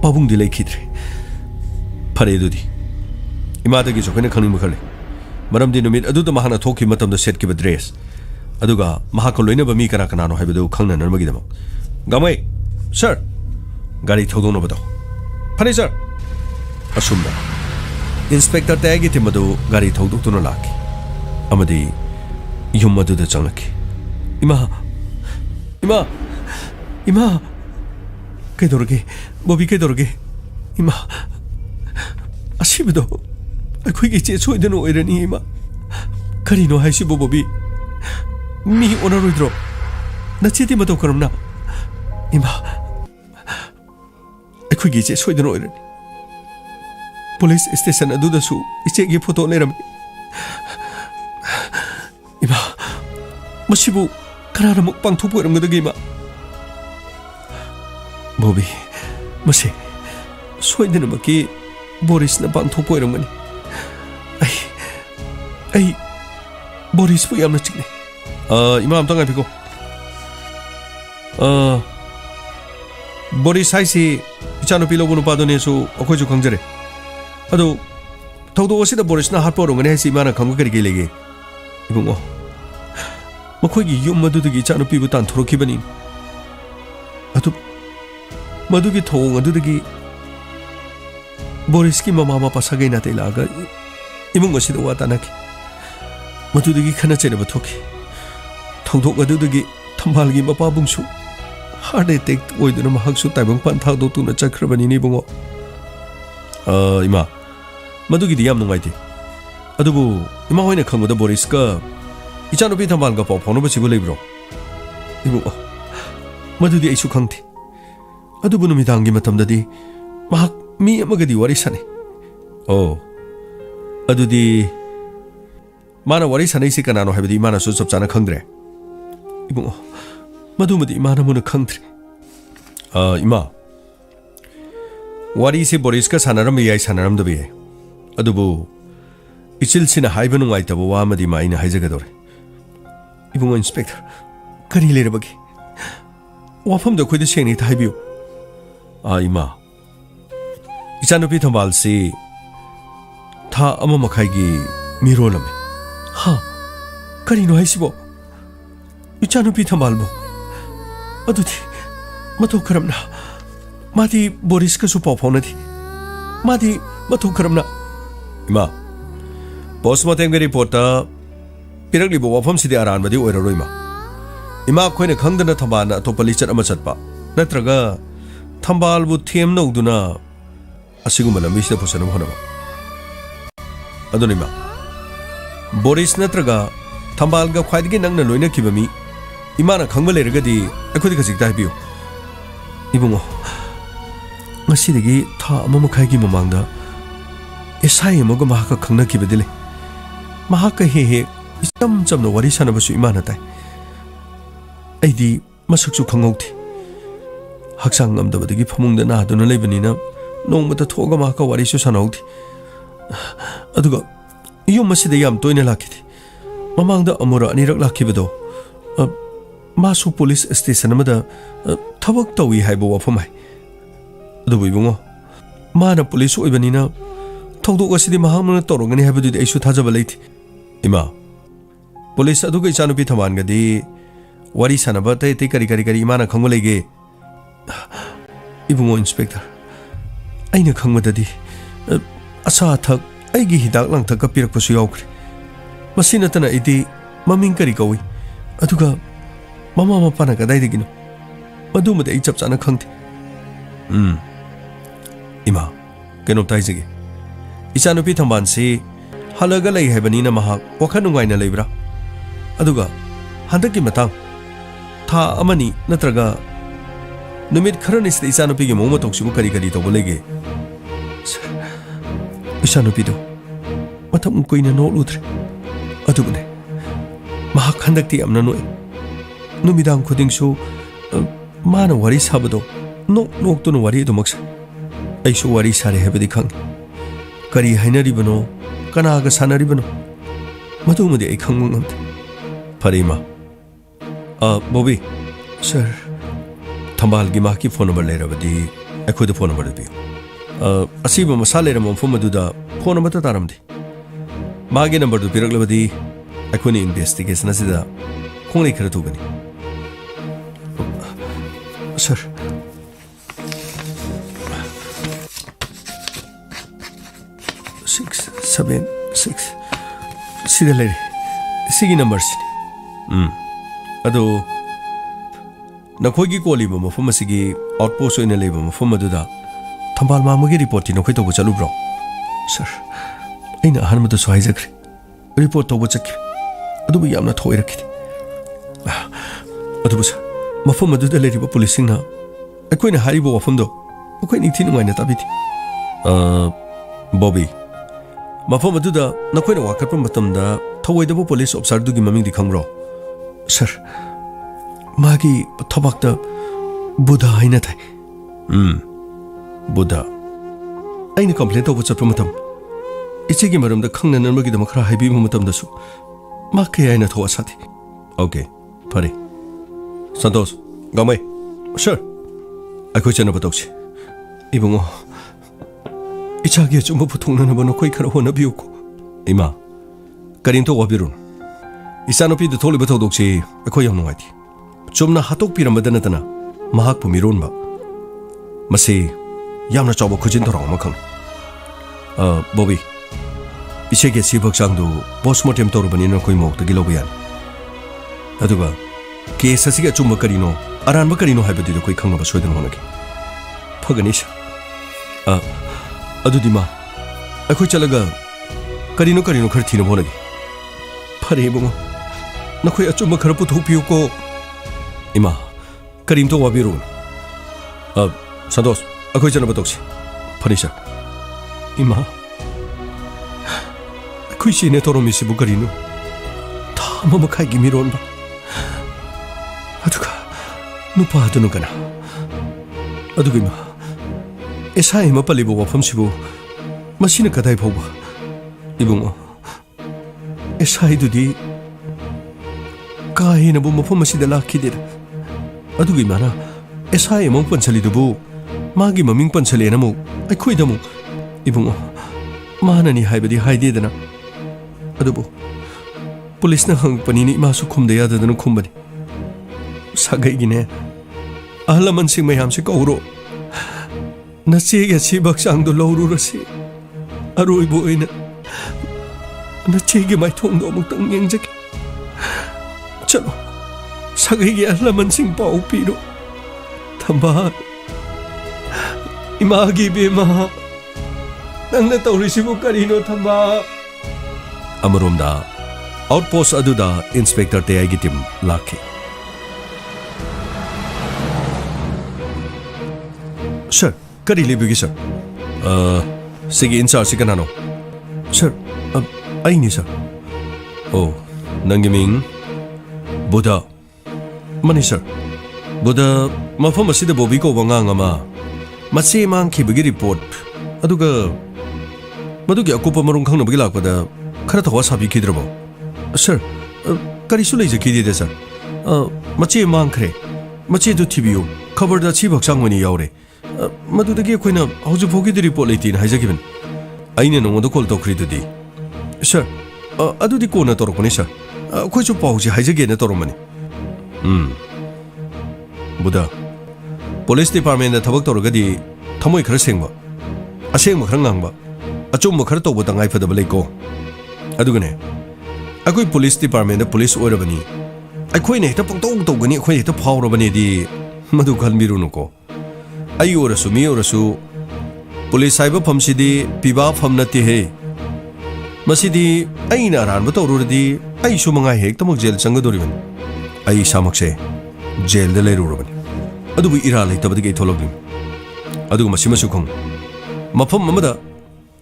पाबुंगदि लेखिद्रे फरे दुदि इमादगी जोखैना खंगनिंबा खले मरमदि नुमित अदुदा महाना थोखि मतमदा सेटकिबा ड्रेस अदुगा महाको लोइनबा मी कना कनानो हाइबदु खंगननबगिदमक गामै सर गाड़ी थौदोनबदो फरे सर असुमदा इंस्पेक्टर तैगी तिमदु गाड़ी थौदुक्तुना लाकी अमदि युम मदुदा चंगलकी इमा इमा इमा कैदोरगे बॉबी कैदोरगे इमा असिबदो अखोइगी चे सोइदनो ओइरनी इमा करिनो हाइसिबो बॉबी मी ओनरोइद्रो नचेति मदो करमना इमा अखोइगी चे सोइदनो ओइरनी पुलिस स्टेशन अदुदसु इचेगी फोटो लेरम इमा मसिबु कनाना मुक पांथोपो रमगदगी इमा बॉबी मसे सोइदन मकी बोरिस न पांथोपो रमगनी आई बोरिस पु यामना चिकने इमा अमता गाइफिको बोरिस हाइसी इचानो पिलोगो नुपादोनेसु अखोइजु खंगजरे अदो थौदो असिदा बोरिसना हापो रंगने हाइसी माना खंग करिगे लेगे इबुंगो मखोइगी युम मदुदगी चानु पिबु तानथोरखिबनी अदु मदुगी थोंग अदुदगी बोरिसकी ममा मापा सगै नाते लागा इबुंगो सिदा वातानाकी मदुदगी खना चेने बथोकी थौदो अदुदगी थंबालगी मपा बुंसु हार्ट अटैक ओइदुना महकसु ताइबंग पानथादो तुना चक्रबनी नि बुंगो इमा मदुगी दियाम नुंगाइते अदुबु इमा होइना खंगबदा बोरिसका इचानुपि थंबालगा पाउ फाउनबा सिबु लेब्रो इबु मदुदी आइसु खंगथे अदुबु नुमिदांगी मतमददी महक मी अमगदी वारि साने ओ अदुदी माना वारि सानैसे कनानो हाइबदी माना सु सब चाना खंगद्रे इबु मदुमदी इमाना मुना खंगद्रे इमा वारी से बोरिस का सानारम याई सानारम दबे अदुबु इचिल सिना हाइबा नुंगाइतबो वामदी माइना हाइजगदोरे इबुंगो इंस्पेक्टर करी लेरबगे वाफम द खोइद सेंगनि थाइबियो इमा इचानुपि थंबाल से था अमा मखाइगी मिरोलमे हा करिनो हाइसिबो इचानुपि थंबालबो अदुदि ꯃꯇꯧ ꯀꯔꯝꯅ ꯃꯥꯗꯤ ꯕꯣꯔꯤꯁꯀꯁꯨ ꯄꯥꯎ ꯐꯥꯎꯅꯗꯦ ꯃꯥꯗꯤ ꯃꯇꯧ ꯀꯔꯝꯅ ꯏꯃꯥ ꯄꯣꯁꯃꯣꯔꯇꯦꯝꯒꯤ ꯔꯤꯄꯣꯔꯠꯇ ꯄꯤꯔꯛꯂꯤꯕ ꯋꯥꯐꯝꯁꯤꯗꯤ ꯑꯔꯥꯟꯕꯗꯤ ꯑꯣꯏꯔꯔꯣꯏ ꯏꯃꯥ ꯑꯩꯈꯣꯏꯅ ꯈꯪꯗꯅ ꯊꯝꯕꯥꯜꯅ ꯑꯇꯣꯞꯄ ꯂꯤꯆꯠ ꯑꯃ ꯆꯠꯄ ꯅꯠꯇ꯭ꯔꯒ ꯊꯝꯕꯥꯜꯕꯨ ꯊꯦꯝꯅꯧꯗꯨꯅ ꯑꯁꯤꯒꯨꯝꯕ ꯂꯝꯕꯤꯁꯤꯗ ꯄꯨꯁꯟꯅꯕ ꯍꯣꯠꯅꯕ ꯑꯗꯨꯅ ꯏꯃꯥ ꯕꯣꯔꯤꯁ ꯅꯠꯇ꯭ꯔꯒ ꯊꯝꯕꯥꯜꯒ ꯈ꯭ꯋꯥꯏꯗꯒꯤ ꯅꯛꯅ ꯂꯣꯏꯅꯈꯤꯕ ꯃꯤ ꯏꯃꯥꯅ ꯈꯪꯕ ꯂꯩꯔꯒꯗꯤ ꯑꯩꯈꯣꯏꯗ ꯈꯖꯤꯛꯇ ꯍꯥꯏꯕꯤꯌꯨ 이봉호 ngasiꯗꯒꯤ ꯊꯥ ꯑꯃ ꯃꯈꯥꯏꯒꯤ ꯃꯃꯥꯡꯗ ꯑꯦꯁꯥꯏ ꯑꯃꯒ ꯃꯍꯥꯛꯀ ꯈꯪꯅꯈꯤꯕꯗꯤ ꯂꯩ ꯃꯍꯥꯛꯀ ꯍꯦꯛ ꯏꯆꯝ ꯆꯝꯅ ꯋꯥꯔꯤ ꯁꯥꯟꯅꯕꯁꯨ ꯏꯃꯥꯅ ꯇꯥꯏ ꯑꯩꯗꯤ ꯃꯁꯛꯁꯨ ꯈꯪꯍꯧꯗꯦ ꯍꯛꯆꯥꯡ ꯉꯝꯗꯕꯗꯒꯤ ꯐꯃꯨꯡꯗ ꯅꯥꯗꯨꯅ ꯂꯩꯕꯅꯤꯅ ꯅꯣꯡꯃꯇ ꯊꯣꯛꯑꯒ ꯃꯍꯥꯛꯀ ꯋꯥꯔꯤꯁꯨ ꯁꯥꯟꯅꯍꯧꯗꯦ ꯑꯗꯨꯒ ꯌꯨꯝ ꯑꯁꯤꯗ ꯌꯥꯝ ꯇꯣꯏꯅ ꯂꯥꯛꯈꯤꯗꯦ ꯃꯃꯥꯡꯗ ꯑꯃꯨꯔꯛ ꯑꯅꯤꯔꯛ ꯂꯥꯛꯈꯤꯕꯗꯣ 마수 폴리스 스테이션마다 타박 따위 하이보 와폼 하이 어도 이봉어 마나 폴리스 오이바니나 턱도 가시디 마항문을 떠롱가니 하이보도 에이슈 타자바 레이티 이마 폴리스 아두가 이자누비 타만가디 와리 사나바 테테 까리까리까리 이마나 강물레게 이봉어 인스펙터 아이나 강마다디 아사탁 아이기 히닥 랑탁 까피락버수 야오크리 마시나타나 이디 마밍 까리 까위 아두가 Mama mapana kadaydigino madumada ay chap sana khangti ima kenom taizige ichanupi thamban si halaga lei haibani na mahak wakhan nungai na leibra aduga handaki matang tha amani natraga numit kharani sta ichanupi ge moma toksu kari kari to bolege ichanupi do matam koina no lutre adugune mahak handakti amna noi 누미당 코딩쇼 많은 와리 사버도 녹또는 와리도 먹사 아이쇼 와리 사례 해버디 강 거리 하이너리버노 까나가 사나리버노 마도무디 아이 강공감대 파리마 보비 서 탐발기 마키 폰 넘버 레러버디 아코드 폰 넘버 비요 아시버 마살레라 몬포마두다 폰 넘버 따라람디 마기 넘버도 비럭러버디 아코니 인베스티게이션 하시다 콩리 그래 두거니 Sir. 676 sida lere sigi number sini ado nakhoi gi koli ba mafum asigi outpost oina leba mafum aduda thambal mamagi report ni nakhoi to chalu bro sir aina hanmada so haijakre report to chakki adu bi yamna thoi rakhi adu busa mafum aduda leriba policing na akoina haribo wafum do akoini thinu ngaina tabiti Bobby mafum aduda nakoina wakatpa matamda thawoidabo police officer dugi maming di khangro sir magi thabakta buddha haina thai buddha aina complaint to chapra matam ichigi maramda khangna namagi da makhra haibi matam da su makke aina thowa sati okay pare Santos gamai sure akoi chana batokchi ibungo 이차게 좀 보통나는 번호 거의 가라 호나 비우고 이마 가린도 와비룬 이사노피도 돌리부터 독시 거의 없는 거지 좀나 하톡 비람바다나다나 마학 부미론 바 마시 야나 저거 그진 돌아오면 강 보비 이세계 시박상도 포스모템 토르바니는 거의 목도 길로비안 아두가 케이스시가 좀 먹거리노 아란 먹거리노 하이버디도 거의 강나바 소이든 호나게 퍼가니샤 अदुदी मा अखोई चलगा करिनो खर थिनो बोनगी फरे बुंगो नखोई अचुम खर पुथोपियो को इमा करीम तो वाबिरो संतोष अखोई चन बतोक्सी फरिसा इमा अखोई सिने तोरोमिसि बु करिनो थाम मखाई गी मिरोन बा अदुगा नुपा अदुनु कना अदुगी मा एसाई मपलिबो वफमसिबो मसिना कदाय फावबा इबुंगो एसाई दुदी काहेनबो मफम मसिदा लाखिदे अदुगी माना एसाई मम पनसलिदुबो मागी ममिंग पनसलेना मु अखोइदमु इबुंगो माननी हाइबदी हाइदेदना अदुबो पुलिसना हंगपनिनि मासु खुमदे याददना खुमबनी सागैगिने ahalaman sing mayam si kauro na sige si baksang do lawro si aroy boy na sige may thong do mong tangyang jak chalo sagay ahalaman sing pao piro tamba imagi bema nang natawri si mo kanino tamba amaromda outpost aduda Inspector Tayay gitim laki. Sir, kari libigi sir. Sige in-charge si kanano. Sir, ay ni sir. Oh, nanggiming Buddha. Mani sir. Buddha, mafam asida bobi ko wanga ngama. Matsi mang kibigi report. Aduga madugi ako pa marong kang nabagi lakpada khara tawa sabi kidrabo. Sir, kari sulay ja kidi de sir. Matsi mang kre. Matsi do TVU. Cover da chi baksang mani yaure. Madudagi akoina hauju phogi de report leitin haijagiben. Aine nongodo call to khridudi. Sir, adudi ko na torokoni sir. Akoi chu pauji haijage na toromani. Buddha. Police department da thabak torogadi thamoi khara sengba. Asengba khara ngangba. Achumba khara tawba tangai fadaba leiko. Adugane. Akoi police department da police oirabani. Akoi ne heta pangtong tawgani akoi heta phawrabani di madu khalmiruno ko. Ay orasu mi orasu police saiba phamsidi piba phamnati he. Masidi aina aran batawrudi ay sumangai hek tamak jail changadoriban. Ay samakse jail da leirurabani. Adubu ira leitabadi thologin. Adugu masimasu khong. Mafam mamada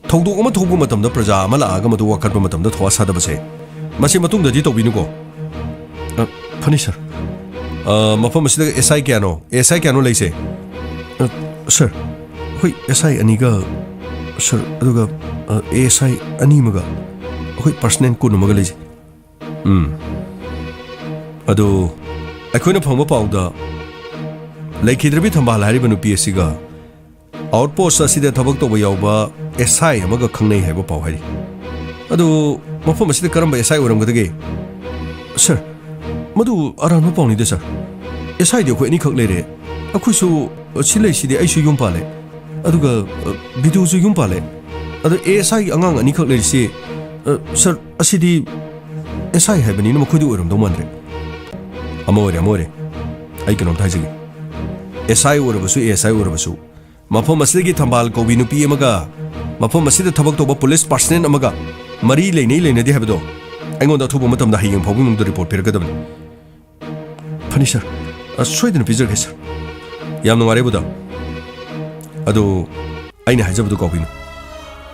thawdok ama thawbu matamda praja ama laaga madu wakatba matamda thwa sadabase. Masi matungdadi tawbinuko. Phani sir. Mafam asida SI kyano leise. Sir, hoi SI aniga sir aduga SI animaga hoi personal kunumaga leise. Ado akoina phangba pauda laikhidrabi thambal hariba nupi asiga outpost asida thabak toba yawba SI amaga khangnei haiba pau hari. Ado mafam asida karamba SI oramgadage. Sir, madu aran pauni de sir. SI de ko ani khak lere. Akoi su chilai sidi ai su yum pale. Aduga video su yum pale. Ado SI angang ani khak lere si sir asidi SI haibani na makhodi oram do mandre. Amore. Ai kanom thaijigi. SI orabasu SI orabasu. Mafam asigi thambal ko binupi amaga mafam asida thabak toba police personnel amaga mari leinei de habdo. Aingonda thubu matamda hayeng phawgi mungdo report pirgadabani. Phani sir. Soidana pizarge sir. Yam nungare buda. Ado aina hajabdu ko binu.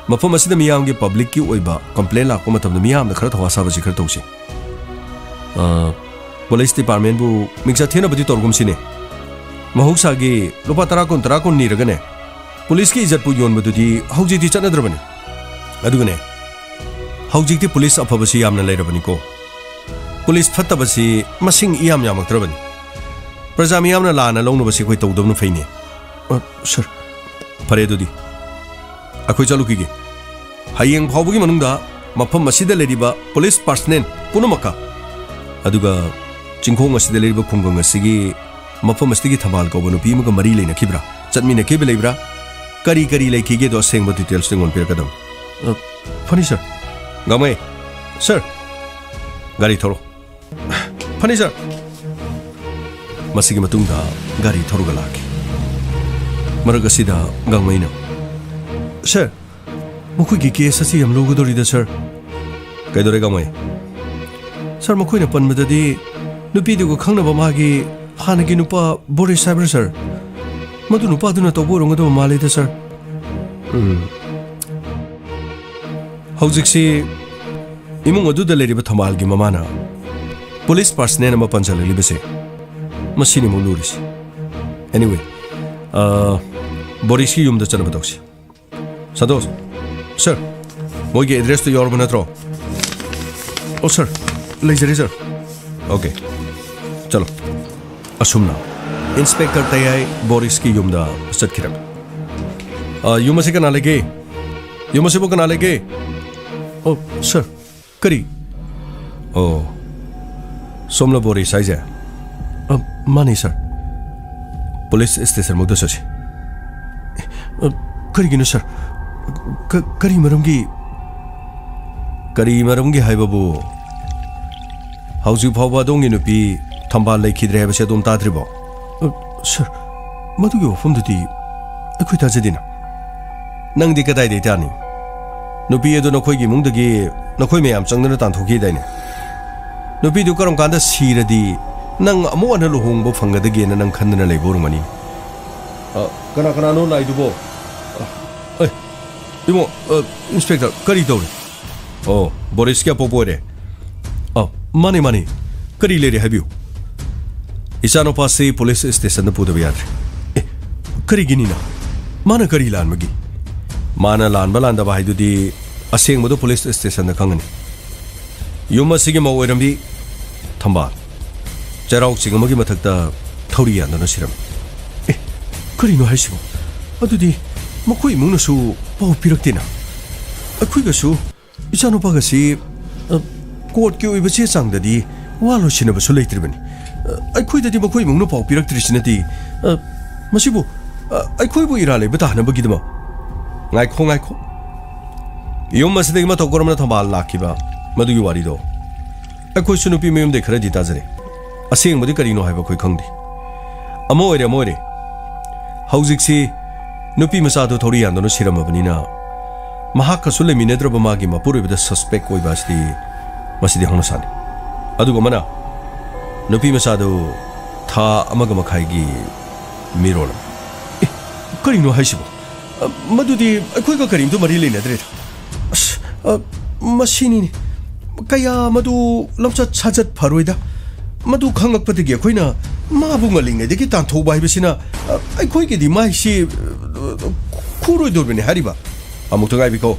Mafam asida miyamgi public ki oiba complaint lakpa matamda miyamda khara thawa sabasi khara tawsi. Police department bu mingsa thena badi torgum sine. Mahuksagi lupa tarakon niragane. Police ki izat pu yon badudi haujiti chanadrabani. Adugane. Haujiti police aphabasi yamna leirabani ko. Police fattabasi masing iyam yamaktrabani. Praja miyamna lana longnabasi khoi tawdabnu faine. Sir. Phare dudi. Akhoi chalukige. Hayeng phawbugi manungda mafam masida leriba police personnel punamaka. Aduga chingkhong asida leriba khunggang asigi mafam asigi thamal ko banu pi maga mari leina khibra. Chatmina kebe leibra. Kari leikige do sengba details tingon pirkadam. Funny sir. Gamai. Sir. Gari thoro. Funny sir. Masigi matungda gari thoro galaki. Maragasida gangmaina. Sir. Mukhui ki case asi yam logodori da sir. Kaidore gamai. Sir mukhui na panmadadi nupi dugo khangnaba magi hanagi nupa Boris Cyber sir. Madu nupa duna toborong ado malay da sir. Haujiksi imung aduda leriba thamalgi mamana police personnel ama panjala libase masini muluris. Anyway, Boris ki yumda chanaba tawsi. Santos, sir, moige address to yorba natro. Oh sir, laser sir. Okay, chalo. Asumna. Inspector Tayay Boris ki yumda satkirab. Yumasi ka nalage. Yumasi po ka nalage. Oh, sir. Kari. Oh. Somla Boris, ay siya. Mani, sir. Police ꯁ꯭ꯇꯦꯁꯟꯃꯛꯇ ꯆꯠꯁꯤ ꯀꯔꯤꯒꯤꯅꯣ ꯁꯔ ꯀꯔꯤ ꯃꯔꯝꯒꯤ ꯍꯥꯏꯕꯕꯨ ꯍꯧꯖꯤꯛ ꯐꯥꯎꯕ ꯑꯗꯣꯝꯒꯤ ꯅꯨꯄꯤ ꯊꯝꯕꯥꯜ ꯂꯩꯈꯤꯗ꯭ꯔꯦ ꯍꯥꯏꯕꯁꯤ ꯑꯗꯣꯝ ꯇꯥꯗ꯭ꯔꯤꯕꯣ ꯁꯔ ꯃꯗꯨꯒꯤ ꯋꯥꯐꯝꯗꯨꯗꯤ ꯑꯩꯈꯣꯏ ꯊꯥꯖꯗꯦꯅ ꯅꯪꯗꯤ ꯀꯗꯥꯏꯗꯒꯤ ꯇꯥꯅꯤ ꯅꯨꯄꯤ ꯑꯗꯨ ꯅꯈꯣꯏꯒꯤ ꯏꯃꯨꯡꯗꯒꯤ ꯅꯈꯣꯏ ꯃꯌꯥꯝ ꯆꯪꯗꯅ ꯇꯥꯟꯊꯣꯛꯈꯤꯗꯥꯏꯅꯦ ꯅꯨꯄꯤꯗꯨ ꯀꯔꯝ ꯀꯥꯟꯗ ꯁꯤꯔꯗꯤ ꯅꯪ ꯑꯃꯨꯛ ꯍꯟꯅ ꯂꯨꯍꯣꯡꯕ ꯐꯪꯒꯗꯒꯦꯅ ꯅꯪ ꯈꯟꯗꯅ ꯂꯩꯕ ꯑꯣꯏꯔꯝꯒꯅꯤ ꯀꯅꯥꯅꯣ ꯂꯥꯛꯏꯗꯨꯕꯣ 이모, 인스펙터, 거리 떠오래. 보리스키아 보보래. 마니, 거리 레리 해비오. 이사노 파시 폴리스 스테이션에 보도비야드레. 거리기니나. 마나 거리 란마기. 마나 란발란다 바이두디 아생모도 폴리스 스테이션에 강하니. 유마시기 마오이람비 탐바. 자라옥 지금마기 마탁다 타우리야 너는 시람. 거리노 하시고. 아두디 ꯃꯈꯣꯏ ꯏꯃꯨꯡꯅꯁꯨ ꯄꯥꯎ ꯄꯤꯔꯛꯇꯦꯅ ꯑꯩꯈꯣꯏꯒꯁꯨ ꯏꯆꯥꯅꯨꯄꯥꯒꯁꯤ ꯀꯣꯔꯠꯀꯤ ꯑꯣꯏꯕ ꯆꯦ ꯆꯥꯡꯗꯗꯤ ꯋꯥ ꯂꯣꯏꯁꯤꯟꯅꯕꯁꯨ ꯂꯩꯇ꯭ꯔꯤꯕꯅꯤ ꯑꯩꯈꯣꯏꯗꯗꯤ ꯃꯈꯣꯏ ꯏꯃꯨꯡꯅ ꯄꯥꯎ ꯄꯤꯔꯛꯇ꯭ꯔꯤꯁꯤꯅꯗꯤ ꯃꯁꯤꯕꯨ ꯑꯩꯈꯣꯏꯕꯨ ꯏꯔꯥꯜ ꯂꯩꯕ ꯇꯥꯍꯟꯅꯕꯒꯤꯗꯃꯛ ꯉꯥꯏꯈꯣ ꯌꯨꯝ ꯑꯁꯤꯗꯒꯤ ꯃꯇꯧ ꯀꯔꯝꯅ ꯊꯝꯕꯥꯜ ꯂꯥꯛꯈꯤꯕ ꯃꯗꯨꯒꯤ ꯋꯥꯔꯤꯗꯣ ꯑꯩꯈꯣꯏꯁꯨ ꯅꯨꯄꯤ ꯃꯌꯨꯝꯗꯩ ꯈꯔꯗꯤ ꯇꯥꯖꯔꯦ ꯑꯁꯦꯡꯕꯗꯤ ꯀꯔꯤꯅꯣ ꯍꯥꯏꯕ ꯑꯩꯈꯣꯏ ꯈꯪꯗꯦ ꯑꯃ ꯑꯣꯏꯔꯦ ꯍꯧꯖꯤꯛꯁꯤ ꯅꯨꯄꯤ ꯃꯆꯥꯗꯨ ꯊꯧꯔꯤ ꯌꯥꯟꯗꯨꯅ ꯁꯤꯔꯝꯃꯕꯅꯤꯅ ꯃꯍꯥꯛꯀꯁꯨ ꯂꯩꯃꯤꯟꯅꯗ꯭ꯔꯕ ꯃꯥꯒꯤ ꯃꯄꯨꯔꯣꯏꯕꯗ ꯁꯁꯄꯦꯛ ꯑꯣꯏꯕ ꯑꯁꯤꯗꯤ ꯃꯁꯤꯗꯤ ꯍꯧꯅꯁꯥꯅꯤ ꯑꯗꯨꯒ ꯑꯃꯅ ꯅꯨꯄꯤ ꯃꯆꯥꯗꯨ ꯊꯥ ꯑꯃꯒ ꯃꯈꯥꯏꯒꯤ ꯃꯤꯔꯣꯜ ꯀꯔꯤꯅꯣ ꯍꯥꯏꯁꯤꯕꯣ ꯃꯗꯨꯗꯤ ꯑꯩꯈꯣꯏꯒ ꯀꯔꯤꯝꯇ ꯃꯔꯤ ꯂꯩꯅꯗ꯭ꯔꯦꯗ ꯃꯁꯤꯅꯤꯅꯦ ꯀꯌꯥ ꯃꯗꯨ ꯂꯝꯆꯠ ꯁꯥꯖꯠ ꯐꯔꯣꯏꯗ ꯃꯗꯨ ꯈꯪꯂꯛꯄꯗꯒꯤ ꯑꯩꯈꯣꯏꯅ ꯃꯥꯕꯨ ꯉꯜꯂꯤꯉꯩꯗꯒꯤ ꯇꯥꯟꯊꯣꯛꯕ ꯍꯥꯏꯕꯁꯤꯅ ꯑꯩꯈꯣꯏꯒꯤꯗꯤ ꯃꯥꯏꯁꯤ ꯈꯨꯔꯣꯏꯗꯧꯔꯤꯕꯅꯤ ꯍꯥꯏꯔꯤꯕ ꯑꯃꯨꯛꯇ ꯉꯥꯏꯕꯤꯈꯣ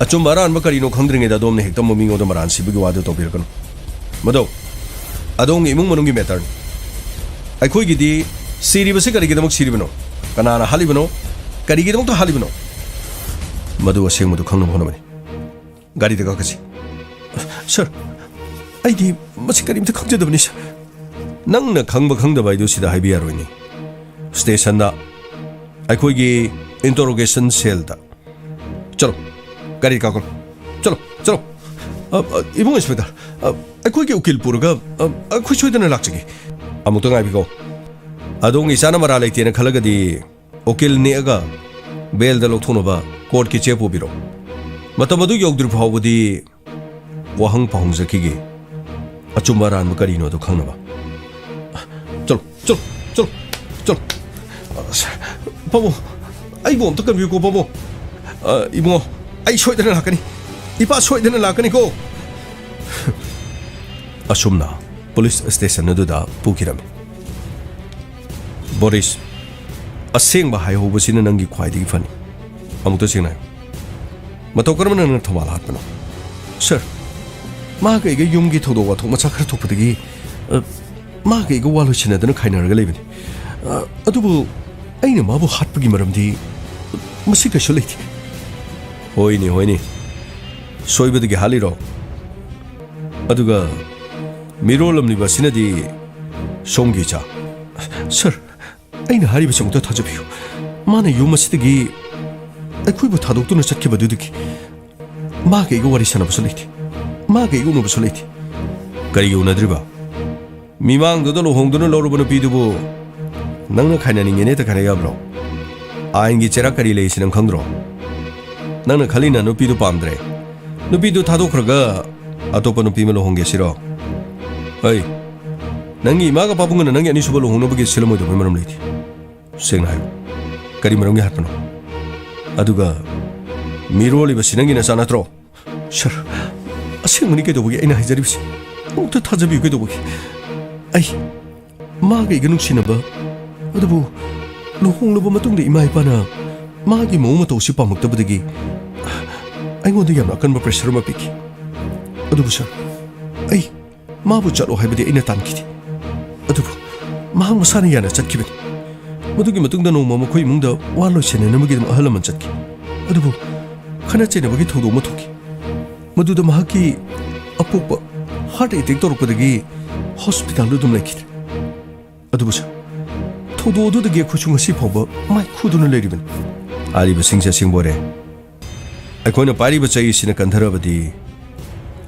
ꯑꯆꯨꯝꯕ ꯑꯔꯥꯟꯕ ꯀꯔꯤꯅꯣ ꯈꯪꯗ꯭ꯔꯤꯉꯩꯗ ꯑꯗꯣꯝꯅ ꯍꯦꯛꯇ ꯃꯤꯉꯣꯟꯗ ꯃꯔꯥꯟ ꯁꯤꯕꯒꯤ ꯋꯥꯗꯨ ꯇꯧꯕꯤꯔꯛꯀꯅꯨ ꯃꯗꯣ ꯑꯗꯣꯝꯒꯤ ꯏꯃꯨꯡ ꯃꯅꯨꯡꯒꯤ ꯃꯦꯇꯔꯅꯤ ꯑꯩꯈꯣꯏꯒꯤꯗꯤ ꯁꯤꯔꯤꯕꯁꯤ ꯀꯔꯤꯒꯤꯗꯃꯛ ꯁꯤꯔꯤꯕꯅꯣ ꯀꯅꯥꯅ ꯍꯥꯠꯂꯤꯕꯅꯣ ꯀꯔꯤꯒꯤꯗꯃꯛꯇ ꯍꯥꯠꯂꯤꯕꯅꯣ ꯃꯗꯨ ꯑꯁꯦꯡꯕꯗꯨ ꯈꯪꯅꯕ ꯍꯣꯠꯅꯕꯅꯤ ꯒꯥꯔꯤꯗ ꯀꯛꯀꯁꯤ ꯁꯔ ꯑꯩꯗꯤ ꯃꯁꯤ ꯀꯔꯤꯝꯇ ꯈꯪꯖꯗꯕꯅꯤ ꯁꯔ ꯅꯪꯅ ꯈꯪꯕ ꯈꯪꯗꯕ ꯍꯥꯏꯗꯨ ꯁꯤꯗ ꯍꯥꯏꯕ ꯌꯥꯔꯣꯏꯅꯤ ꯁ꯭ꯇꯦꯁꯟꯗ ꯑꯩꯈꯣꯏꯒꯤ इंटरोगेशन सेल दा चलो गाड़ी का चलो इबुंग इंस्पेक्टर अखोई के उकिल पुरगा अखोई सोइदना लाक्चगे अमुक तो गाइबिको अदोंग इसाना मरा लेतेन खलगदी उकिल नेगा बेल द लोथोनबा कोर्ट की चेपो बिरो मतम अदु योगद्रु फावबदी वहंग पाहुंजकीगे अचुमरान करिनो दो खंगनबा चलो पाबो 아이고 어떡한 미고 보보 이봉어 아이 소이드는 라카니 이빠 소이드는 라카니고 아솜나 폴리스 스테이션 너도다 부기라미 보리스 아생바 하이호버시는 ನಂ기 콰이디기 파니 아무도 생나요 마토 그러면 는 더 말하더노 서 마가 이게 용기 토도와 통마차 크르 토프드기 마가 이거 와로치네드는 카이너가 레비니 아두부 아이는 마부 핫부기 말음디 मसीका शुलेती होइनी सोइबदगी हालिरो अदुगा मिरोलमनि बसिनदी सोंगीचा सर अइना हारिबे सोंगतो थाजबियो माने युमसिदगी अखुइबु थादोक्तुना चटकेबदुदगी मागे इगो वारि सनाबो सुलेती मागे इगो नबो सुलेती करिगि उनद्रिबा मिमांगदो लोहोंगदुना लोरुबनो पिदुबु नंगना खाइनानिङेने त खानायाब्रो आयनगी चेरा करी लेसिन खंद्रो नंगना खलिना नुपीदु पामद्रे नुपीदु थादोख्रगा अतोप नुपी मे लोहोंगे सिरो अय नंगी इमागा पापुंगना नंगी अनिसुबा लोहोंनबगे सिलमोदो मरम लेथि सेंगना हायो करी मरमगे हातनो अदुगा मिरोलिबा सिनंगी ना सानात्रो सर असेंगनि केदोबगे आइना हाइजरिबिसि मुक्ता थाजबि केदोबगे अय मागे इगनुसिनबा अदुबु लुहोंलबा मतुंगदे इमा इपाना मागी मौ मतौसि पामक्तबदगी आइगोंदे यामना कनबा प्रेशर मा पिकी अदुबु सर अय माबु चलो हाइबदि आइना तानखिदि अदुबु मांग मसाना याना चटखिबनि मदुगी मतुंगदा नोंमा मखोइ मुंगदा वालो सेनेनमगी अहलमन चटखि अदुबु खना चेनबगी थौदो मथोकी मदुदा महाकी अपोप हार्ट अटैक तोरपदगी हॉस्पिटल दुम लेखिदे अदुबु सर ꯊꯧꯗꯣꯛ ꯑꯗꯨꯗꯒꯤ ꯑꯩꯈꯣꯏꯁꯨ ꯉꯁꯤ ꯐꯥꯎꯕ ꯃꯥꯏ ꯈꯨꯗꯨꯅ ꯂꯩꯔꯤꯕꯅꯤ ꯍꯥꯏꯔꯤꯕꯁꯤꯡꯁꯦ ꯑꯁꯦꯡꯕ ꯑꯣꯏꯔꯦ ꯑꯩꯈꯣꯏꯅ ꯄꯥꯏꯔꯤꯕ ꯆꯩ ꯑꯁꯤꯅ ꯀꯟꯊꯔꯕꯗꯤ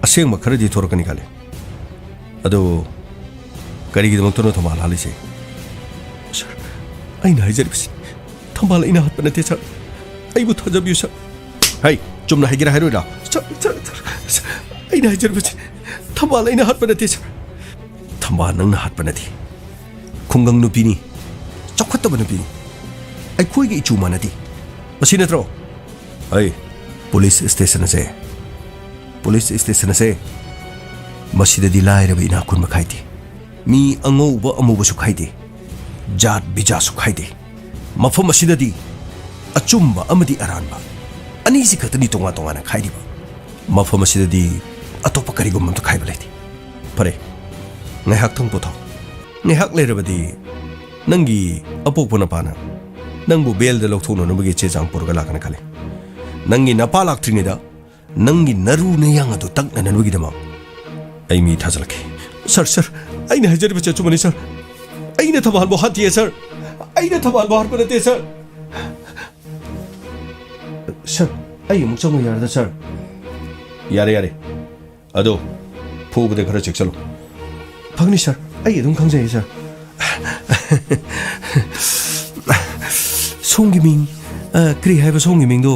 ꯑꯁꯦꯡꯕ ꯈꯔꯗꯤ ꯊꯣꯔꯛꯀꯅꯤ ꯈꯜꯂꯤ ꯑꯗꯣ ꯀꯔꯤꯒꯤꯗꯃꯛꯇꯅꯣ ꯊꯧꯕꯥꯜ ꯍꯥꯠꯂꯤꯁꯦ ꯁꯔ ꯑꯩꯅ ꯍꯥꯏꯖꯔꯤꯕꯁꯤ ꯊꯧꯕꯥꯜ ꯑꯩꯅ ꯍꯥꯠꯄ ꯅꯠꯇꯦ ꯁꯔ ꯑꯩꯕꯨ ꯊꯥꯖꯕꯤꯌꯨ ꯁꯔ ꯍꯩ ꯆꯨꯝꯅ ꯍꯥꯏꯒꯦꯔꯥ ꯍꯥꯏꯔꯣꯏꯔꯥ ꯁꯔ ꯑꯩꯅ ꯍꯥꯏꯖꯔꯤꯕꯁꯤ ꯊꯧꯕꯥꯜ ꯑꯩꯅ ꯍꯥꯠꯄ ꯅꯠꯇꯦ ꯁꯔ ꯊꯧꯕꯥꯜ ꯅꯪꯅ ꯍꯥꯠꯄ ꯅꯠꯇꯦ ꯈꯨꯡꯒꯪ ꯅꯨꯄꯤꯅꯤ ꯆꯥꯎꯈꯠꯇꯕ ꯅꯨꯄꯤꯅꯤ ꯑꯩꯈꯣꯏꯒꯤ ꯏꯆꯨ ꯃꯥꯟꯅꯗꯦ ꯃꯁꯤ ꯅꯠꯇ꯭ꯔꯣ ꯑꯩ ꯄꯨꯂꯤꯁ ꯁ꯭ꯇꯦꯁꯟ ꯑꯁꯦ ꯃꯁꯤꯗꯗꯤ ꯂꯥꯏꯔꯕ ꯏꯅꯥꯛ ꯈꯨꯟꯕ ꯈꯥꯏꯗꯦ ꯃꯤ ꯑꯉꯧꯕ ꯑꯃꯨꯕꯁꯨ ꯈꯥꯏꯗꯦ ꯖꯥꯠ ꯕꯤꯖꯥꯠꯁꯨ ꯈꯥꯏꯗꯦ ꯃꯐꯝ ꯑꯁꯤꯗꯗꯤ ꯑꯆꯨꯝꯕ ꯑꯃꯗꯤ ꯑꯔꯥꯟꯕ ꯑꯅꯤꯁꯤ ꯈꯛꯇꯅꯤ ꯇꯣꯉꯥꯟ ꯇꯣꯉꯥꯟꯅ ꯈꯥꯏꯔꯤꯕ ꯃꯐꯝ ꯑꯁꯤꯗꯗꯤ ꯑꯇꯣꯞꯄ ꯀꯔꯤꯒꯨꯝꯕ ꯑꯝꯇ ꯈꯥꯏꯕ ꯂꯩꯇꯦ ꯐꯔꯦ ꯉꯥꯏꯍꯥꯛꯇꯪ ꯄꯣꯊꯥꯎ ꯉꯥꯏꯍꯥꯛ ꯂꯩꯔꯕꯗꯤ ꯅꯪꯒꯤ ꯑꯄꯣꯛꯄ ꯅꯄꯥꯅ ꯅꯪꯕꯨ ꯕꯦꯜꯗ ꯂꯧꯊꯣꯛꯅꯅꯕꯒꯤ ꯆꯦ ꯆꯥꯡ ꯄꯨꯔꯒ ꯂꯥꯛꯀꯅ ꯈꯜꯂꯤ ꯅꯪꯒꯤ ꯅꯄꯥ ꯂꯥꯛꯇ꯭ꯔꯤꯉꯩꯗ ꯅꯪꯒꯤ ꯅꯔꯨ ꯅꯌꯥꯡ ꯑꯗꯨ ꯇꯛꯅꯅꯕꯒꯤꯗꯃꯛ ꯑꯩ ꯃꯤ ꯊꯥꯖꯤꯜꯂꯛꯀꯦ ꯁꯔ ꯑꯩꯅ ꯍꯥꯏꯖꯔꯤꯕꯁꯦ ꯑꯆꯨꯝꯕꯅꯤ ꯁꯔ ꯑꯩꯅ ꯊꯧꯕꯥꯜꯕꯨ ꯍꯥꯠꯇꯤꯌꯦ ꯁꯔ ꯑꯩꯅ ꯊꯧꯕꯥꯜꯕꯨ ꯍꯥꯠꯄ ꯅꯠꯇꯦ ꯁꯔ ꯑꯩ ꯑꯃꯨꯛ ꯆꯪꯉꯨ ꯌꯥꯔꯗ ꯁꯔ ꯌꯥꯔꯦ ꯑꯗꯣ ꯐꯨꯕꯗ ꯈꯔ ꯆꯦꯛꯁꯜꯂꯨ ꯐꯒꯅꯤ ꯁꯔ ꯑꯩ ꯑꯗꯨꯝ ꯈꯪꯖꯩ ꯁꯔ ꯁꯣꯝꯒꯤ ꯃꯤꯡ ꯀꯔꯤ ꯍꯥꯏꯕ ꯁꯣꯝꯒꯤ ꯃꯤꯡꯗꯣ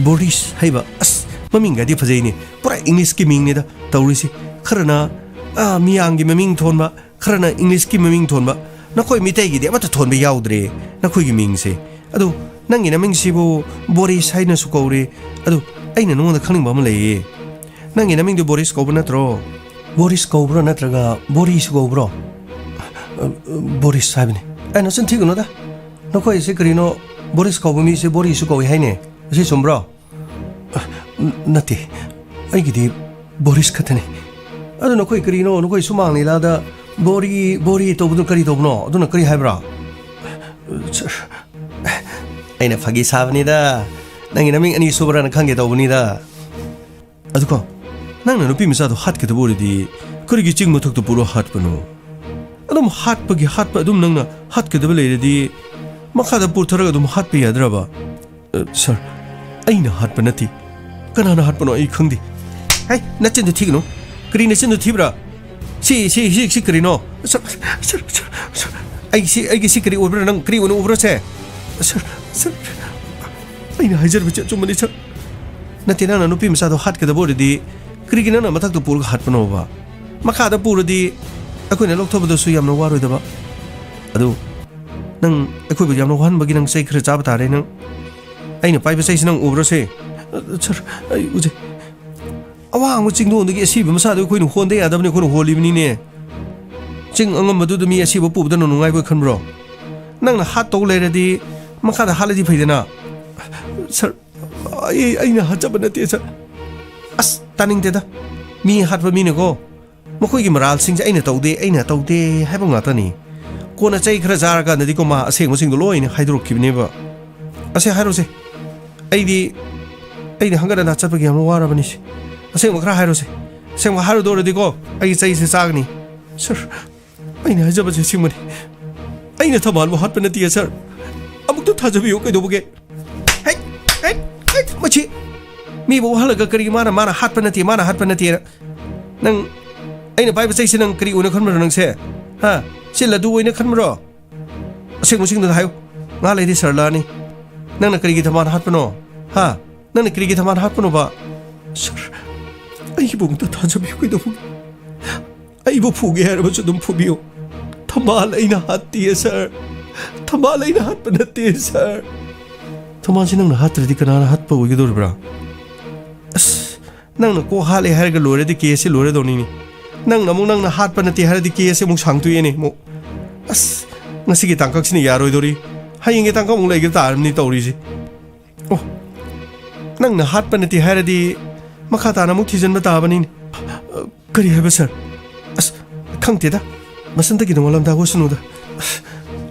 ꯕꯣꯔꯤꯁ ꯍꯥꯏꯕ ꯑꯁ ꯃꯃꯤꯡꯒꯗꯤ ꯐꯖꯩꯅꯦ ꯄꯨꯔꯥ ꯏꯪꯂꯤꯁꯀꯤ ꯃꯤꯡꯅꯤꯗ ꯇꯧꯔꯤꯁꯤ ꯈꯔꯅ ꯃꯤꯌꯥꯝꯒꯤ ꯃꯃꯤꯡ ꯊꯣꯟꯕ ꯈꯔꯅ ꯏꯪꯂꯤꯁꯀꯤ ꯃꯃꯤꯡ ꯊꯣꯟꯕ ꯅꯈꯣꯏ ꯃꯤꯇꯩꯒꯤꯗꯤ ꯑꯃꯠꯇ ꯊꯣꯟꯕ ꯌꯥꯎꯗ꯭ꯔꯦ ꯅꯈꯣꯏꯒꯤ ꯃꯤꯡꯁꯦ ꯑꯗꯣ ꯅꯪꯒꯤ ꯅꯃꯤꯡꯁꯤꯕꯨ ꯕꯣꯔꯤꯁ ꯍꯥꯏꯅꯁꯨ ꯀꯧꯔꯦ ꯑꯗꯣ ꯑꯩꯅ ꯅꯉꯣꯟꯗ ꯈꯪꯅꯤꯡꯕ ꯑꯃ ꯂꯩꯌꯦ ꯅꯪꯒꯤ ꯅꯃꯤꯡꯗꯨ ꯕꯣꯔꯤꯁ ꯀꯧꯕ ꯅꯠꯇ꯭ꯔꯣ ꯕꯣꯔꯤꯁ ꯀꯧꯕ꯭ꯔꯣ ꯅꯠꯇ꯭ꯔꯒ ꯕꯣꯔꯤꯁꯨ ꯀꯧꯕ꯭ꯔോ ꯕꯣꯔꯤꯁ ꯍꯥꯏꯕꯅꯤ ꯑꯩꯅ ꯆꯤꯟ ꯊꯤꯒꯅꯨꯗ ꯅꯈꯣꯏꯁꯤ ꯀꯔꯤꯅꯣ ꯕꯣꯔꯤꯁ ꯀꯧꯕ ꯃꯤꯁꯦ ꯕꯣꯔꯤꯁꯨ ꯀꯧꯏ ꯍꯥꯏꯅꯦ ꯑꯁꯤ ꯆꯨꯝꯕ꯭ꯔꯣ ꯅꯠꯇꯦ ꯑꯩꯒꯤꯗꯤ ꯕꯣꯔꯤꯁ ꯈꯛꯇꯅꯤ ꯑꯗꯨ ꯅꯈꯣꯏ ꯀꯔꯤꯅꯣ ꯅꯈꯣꯏ ꯁꯨꯃꯥꯡ ꯂꯤꯂꯥꯗ ꯕꯣꯔꯤ ꯇꯧꯕꯗꯨ ꯀꯔꯤ ꯇꯧꯕꯅꯣ ꯑꯗꯨꯅ ꯀꯔꯤ ꯍꯥꯏꯕ꯭ꯔꯥ ꯑꯩꯅ ꯐꯥꯒꯤ ꯁꯥꯕꯅꯤꯗ ꯅꯪꯒꯤ ꯅꯃꯤꯡ ꯑꯅꯤ ꯁꯨꯕ꯭ꯔꯥꯅ ꯈꯪꯒꯦ ꯇꯧꯕꯅꯤꯗ ꯑꯗꯨꯀꯣ ꯅꯪꯅ ꯅꯨꯄꯤ ꯃꯆꯥꯗꯣ ꯍꯥꯠꯀꯗꯕ ꯑꯣꯏꯔꯗꯤ ꯀꯔꯤꯒꯤ ꯆꯤꯡ ꯃꯊꯛꯇ ꯄꯨꯔꯣ ꯍꯥꯠꯄꯅꯣ ꯑꯗꯨꯝ ꯍꯥꯠꯄ ꯑꯗꯨꯝ ꯅꯪꯅ ꯍꯥꯠꯀꯗꯕ ꯂꯩꯔꯗꯤ ꯃꯈꯥꯗ ꯄꯨꯊꯔꯒ ꯑꯗꯨꯝ ꯍꯥꯠꯄ ꯌꯥꯗ꯭ꯔꯕ ꯁꯔ ꯑꯩꯅ ꯍꯥꯠꯄ ꯅꯠꯇꯦ ꯀꯅꯥꯅ ꯍꯥꯠꯄꯅꯣ ꯑꯩ ꯈꯪꯗꯦ ꯍꯩ ꯅꯆꯤꯟꯗꯨ ꯊꯤꯒꯅꯨ ꯀꯔꯤ ꯅꯆꯤꯟꯗꯨ ꯊꯤꯕ꯭ꯔꯥ ꯁꯤ ꯀꯔꯤꯅꯣ ꯑꯩꯒꯤ ꯁꯤ ꯀꯔꯤ ꯑꯣꯏꯕ꯭ꯔꯥ ꯅꯪ ꯀꯔꯤ ꯑꯣꯏꯅ ꯎꯕ꯭ꯔꯥ ꯁꯦ ꯁꯔ ꯑꯩꯅ ꯍꯥꯏꯖꯔꯤꯕꯁꯦ ꯑꯆꯨꯝꯕꯅꯤ ꯁꯔ ꯅꯠꯇꯦ ꯅꯪꯅ ꯅꯨꯄꯤ ꯃꯆꯥꯗꯣ ꯍꯥꯠꯀꯗꯕ ꯑꯣꯏꯔꯗꯤ ꯀꯔꯤꯒꯤ ꯅꯪꯅ ꯃꯊꯛꯇ ꯄꯨꯔꯒ ꯍꯥꯠꯄꯅꯣꯕ ꯃꯈꯥꯗ ꯄꯨꯔꯗꯤ ꯑꯩꯈꯣꯏꯅ ꯂꯧꯊꯕꯗꯁꯨ ꯌꯥꯝꯅ ꯋꯥꯔꯣꯏꯗꯕ ꯑꯗꯨ ꯅꯪ ꯑꯩꯈꯣꯏꯕꯨ ꯌꯥꯝꯅ ꯋꯥꯍꯟꯕꯒꯤ ꯅꯪ ꯆꯩ ꯈꯔ ꯆꯥꯕ ꯇꯥꯔꯦ ꯅꯪ ꯑꯩꯅ ꯄꯥꯏꯕ ꯆꯩꯁꯤ ꯅꯪ ꯎꯕ꯭ꯔꯁꯦ ꯁꯔ ꯑꯩ ꯎꯖꯩ ꯑꯋꯥꯡꯕ ꯆꯤꯡꯗꯣꯟꯗꯒꯤ ꯑꯁꯤꯕ ꯃꯁꯥꯗꯣ ꯑꯩꯈꯣꯏꯅ ꯍꯣꯟꯗ ꯌꯥꯗꯕꯅꯤ ꯑꯩꯈꯣꯏꯅ ꯍꯣꯜꯂꯤꯕꯅꯤꯅꯦ ꯆꯤꯡ ꯑꯉꯝꯕꯗꯨꯗ ꯃꯤ ꯑꯁꯤꯕ ꯄꯨꯕꯗꯅ ꯅꯨꯡꯉꯥꯏꯕ ꯈꯟꯕ꯭ꯔꯣ ꯅꯪꯅ ꯍꯥꯠꯇꯧ ꯂꯩꯔꯗꯤ ꯃꯈꯥꯗ ꯍꯥꯠꯂꯗꯤ ꯐꯩꯗꯅ ꯁꯔ ꯑꯩꯅ ꯍꯥꯠꯆꯕ ꯅꯠꯇꯦ ꯁꯔ ꯑꯁ ꯇꯥꯅꯤꯡꯗꯦꯗ ꯃꯤ ꯍꯥꯠꯄ ꯃꯤꯅꯀꯣ ꯃꯈꯣꯏꯒꯤ ꯃꯔꯥꯜꯁꯤꯡꯁꯦ ꯑꯩꯅ ꯇꯧꯗꯦ ꯍꯥꯏꯕ ꯉꯥꯛꯇꯅꯤ ꯀꯣꯟꯅ ꯆꯩ ꯈꯔ ꯆꯥꯔꯀꯥꯟꯗꯗꯤꯀꯣ ꯃꯥ ꯑꯁꯦꯡꯕꯁꯤꯡꯗꯣ ꯂꯣꯏꯅ ꯍꯥꯏꯗꯣꯔꯛꯈꯤꯕꯅꯦꯕ ꯑꯁꯦ ꯍꯥꯏꯔꯣꯁꯦ ꯑꯩꯗꯤ ꯍꯪꯒꯠ ꯍꯟꯗꯥ ꯆꯠꯄꯒꯤ ꯌꯥꯝꯅ ꯋꯥꯔꯕꯅꯤ ꯑꯁꯦꯡꯕ ꯈꯔ ꯍꯥꯏꯔꯣꯁꯦ ꯑꯁꯦꯡꯕ ꯍꯥꯏꯔꯨꯗꯧꯔꯗꯤꯀꯣ ꯑꯩꯒꯤ ꯆꯩꯁꯦ ꯆꯥꯒꯅꯤ ꯁꯔ ꯑꯩꯅ ꯍꯥꯏꯖꯕꯁꯦ ꯑꯁꯦꯡꯕꯅꯤ ꯑꯩꯅ ꯊꯧꯕꯥꯜꯕꯨ ꯍꯥꯠꯄ ꯅꯠꯇꯦ ꯁꯔ ꯑꯃꯨꯛꯇ ꯊꯥꯖꯕꯤꯌꯨ ꯀꯩꯗꯧꯕꯒꯦ ꯃꯁꯤ ꯃꯤꯕꯨ ꯋꯥꯍꯜꯂꯒ ꯀꯔꯤꯒꯤ ꯃꯥꯅ ꯍꯥꯠꯄ ꯅꯠꯇꯦꯅ ꯅꯪ ꯑꯩꯅ ꯄꯥꯏꯕ ꯆꯩꯁꯦ ꯅꯪ ꯀꯔꯤ ꯑꯣꯏꯅ ꯈꯟꯕ꯭ꯔꯣ ꯅꯪꯁꯦ ꯍꯥ ꯁꯤ ꯂꯗꯨ ꯑꯣꯏꯅ ꯈꯟꯕ꯭ꯔꯣ ꯑꯁꯦꯡꯕꯁꯤꯡꯗꯨꯗ ꯍꯥꯏꯌꯨ ꯉꯥ ꯂꯩꯗꯤ ꯁꯔ ꯂꯥꯛꯑꯅꯤ ꯅꯪꯅ ꯀꯔꯤꯒꯤ ꯊꯧꯕꯥꯜ ꯍꯥꯠꯄꯅꯣ ꯍꯥ ꯅꯪꯅ ꯀꯔꯤꯒꯤ ꯊꯧꯕꯥꯜ ꯍꯥꯠꯄꯅꯣꯕ ꯁꯔ ꯑꯩꯕꯨ ꯑꯃꯨꯛꯇ ꯊꯥꯖꯕꯤꯌꯨ ꯀꯩꯗꯧꯕꯒꯦ ꯑꯩꯕꯨ ꯐꯨꯒꯦ ꯍꯥꯏꯔꯕꯁꯨ ꯑꯗꯨꯝ ꯐꯨꯕꯤꯌꯨ ꯊꯧꯕꯥꯜ ꯑꯩꯅ ꯍꯥꯠꯇꯤꯌꯦ ꯁꯔ ꯊꯧꯕꯥꯜ ꯑꯩꯅ ꯍꯥꯠꯄ ꯅꯠꯇꯦ ꯁꯔ ꯊꯧꯕꯥꯜꯁꯤ ꯅꯪꯅ ꯍꯥꯠꯇ꯭ꯔꯗꯤ ꯀꯅꯥꯅ ꯍꯥꯠꯄ ꯑꯣꯏꯒꯗꯧꯔꯤꯕ꯭ꯔꯥ ꯑꯁ ꯅꯪꯅ ꯀꯣꯛ ꯍꯥꯠꯂꯦ ꯍꯥꯏꯔꯒ ꯂꯣꯏꯔꯗꯤ ꯀꯦꯁꯁꯤ ꯂꯣꯏꯔꯗꯧꯅꯤꯅꯦ ꯅꯪꯅ ꯍꯥꯠꯄ ꯅꯠꯇꯦ ꯍꯥꯏꯔꯗꯤ ꯀꯦꯁꯁꯤ ꯑꯃꯨꯛ ꯁꯥꯡꯇꯣꯛꯑꯦꯅꯦ ꯑꯃꯨꯛ ꯑꯁ ꯉꯁꯤꯒꯤ ꯇꯥꯡꯀꯛꯁꯤꯅ ꯌꯥꯔꯣꯏꯗꯧꯔꯤ ꯍꯌꯦꯡꯒꯤ ꯇꯥꯡꯀꯛ ꯑꯃꯨꯛ ꯂꯩꯒ ꯇꯥꯔꯕꯅꯤ ꯇꯧꯔꯤꯁꯤ ꯑꯣ ꯅꯪꯅ ꯍꯥꯠꯄ ꯅꯠꯇꯦ ꯍꯥꯏꯔꯗꯤ ꯃꯈꯥ ꯇꯥꯅ ꯑꯃꯨꯛ ꯊꯤꯖꯤꯟꯕ ꯇꯥꯕꯅꯤꯅꯦ ꯀꯔꯤ ꯍꯥꯏꯕ ꯁꯔ ꯑꯁ ꯈꯪꯗꯦꯗ ꯃꯁꯟꯇꯒꯤ ꯅꯣꯡꯉꯥꯜꯂꯝꯗꯥ ꯑꯣꯏꯁꯅꯨꯗ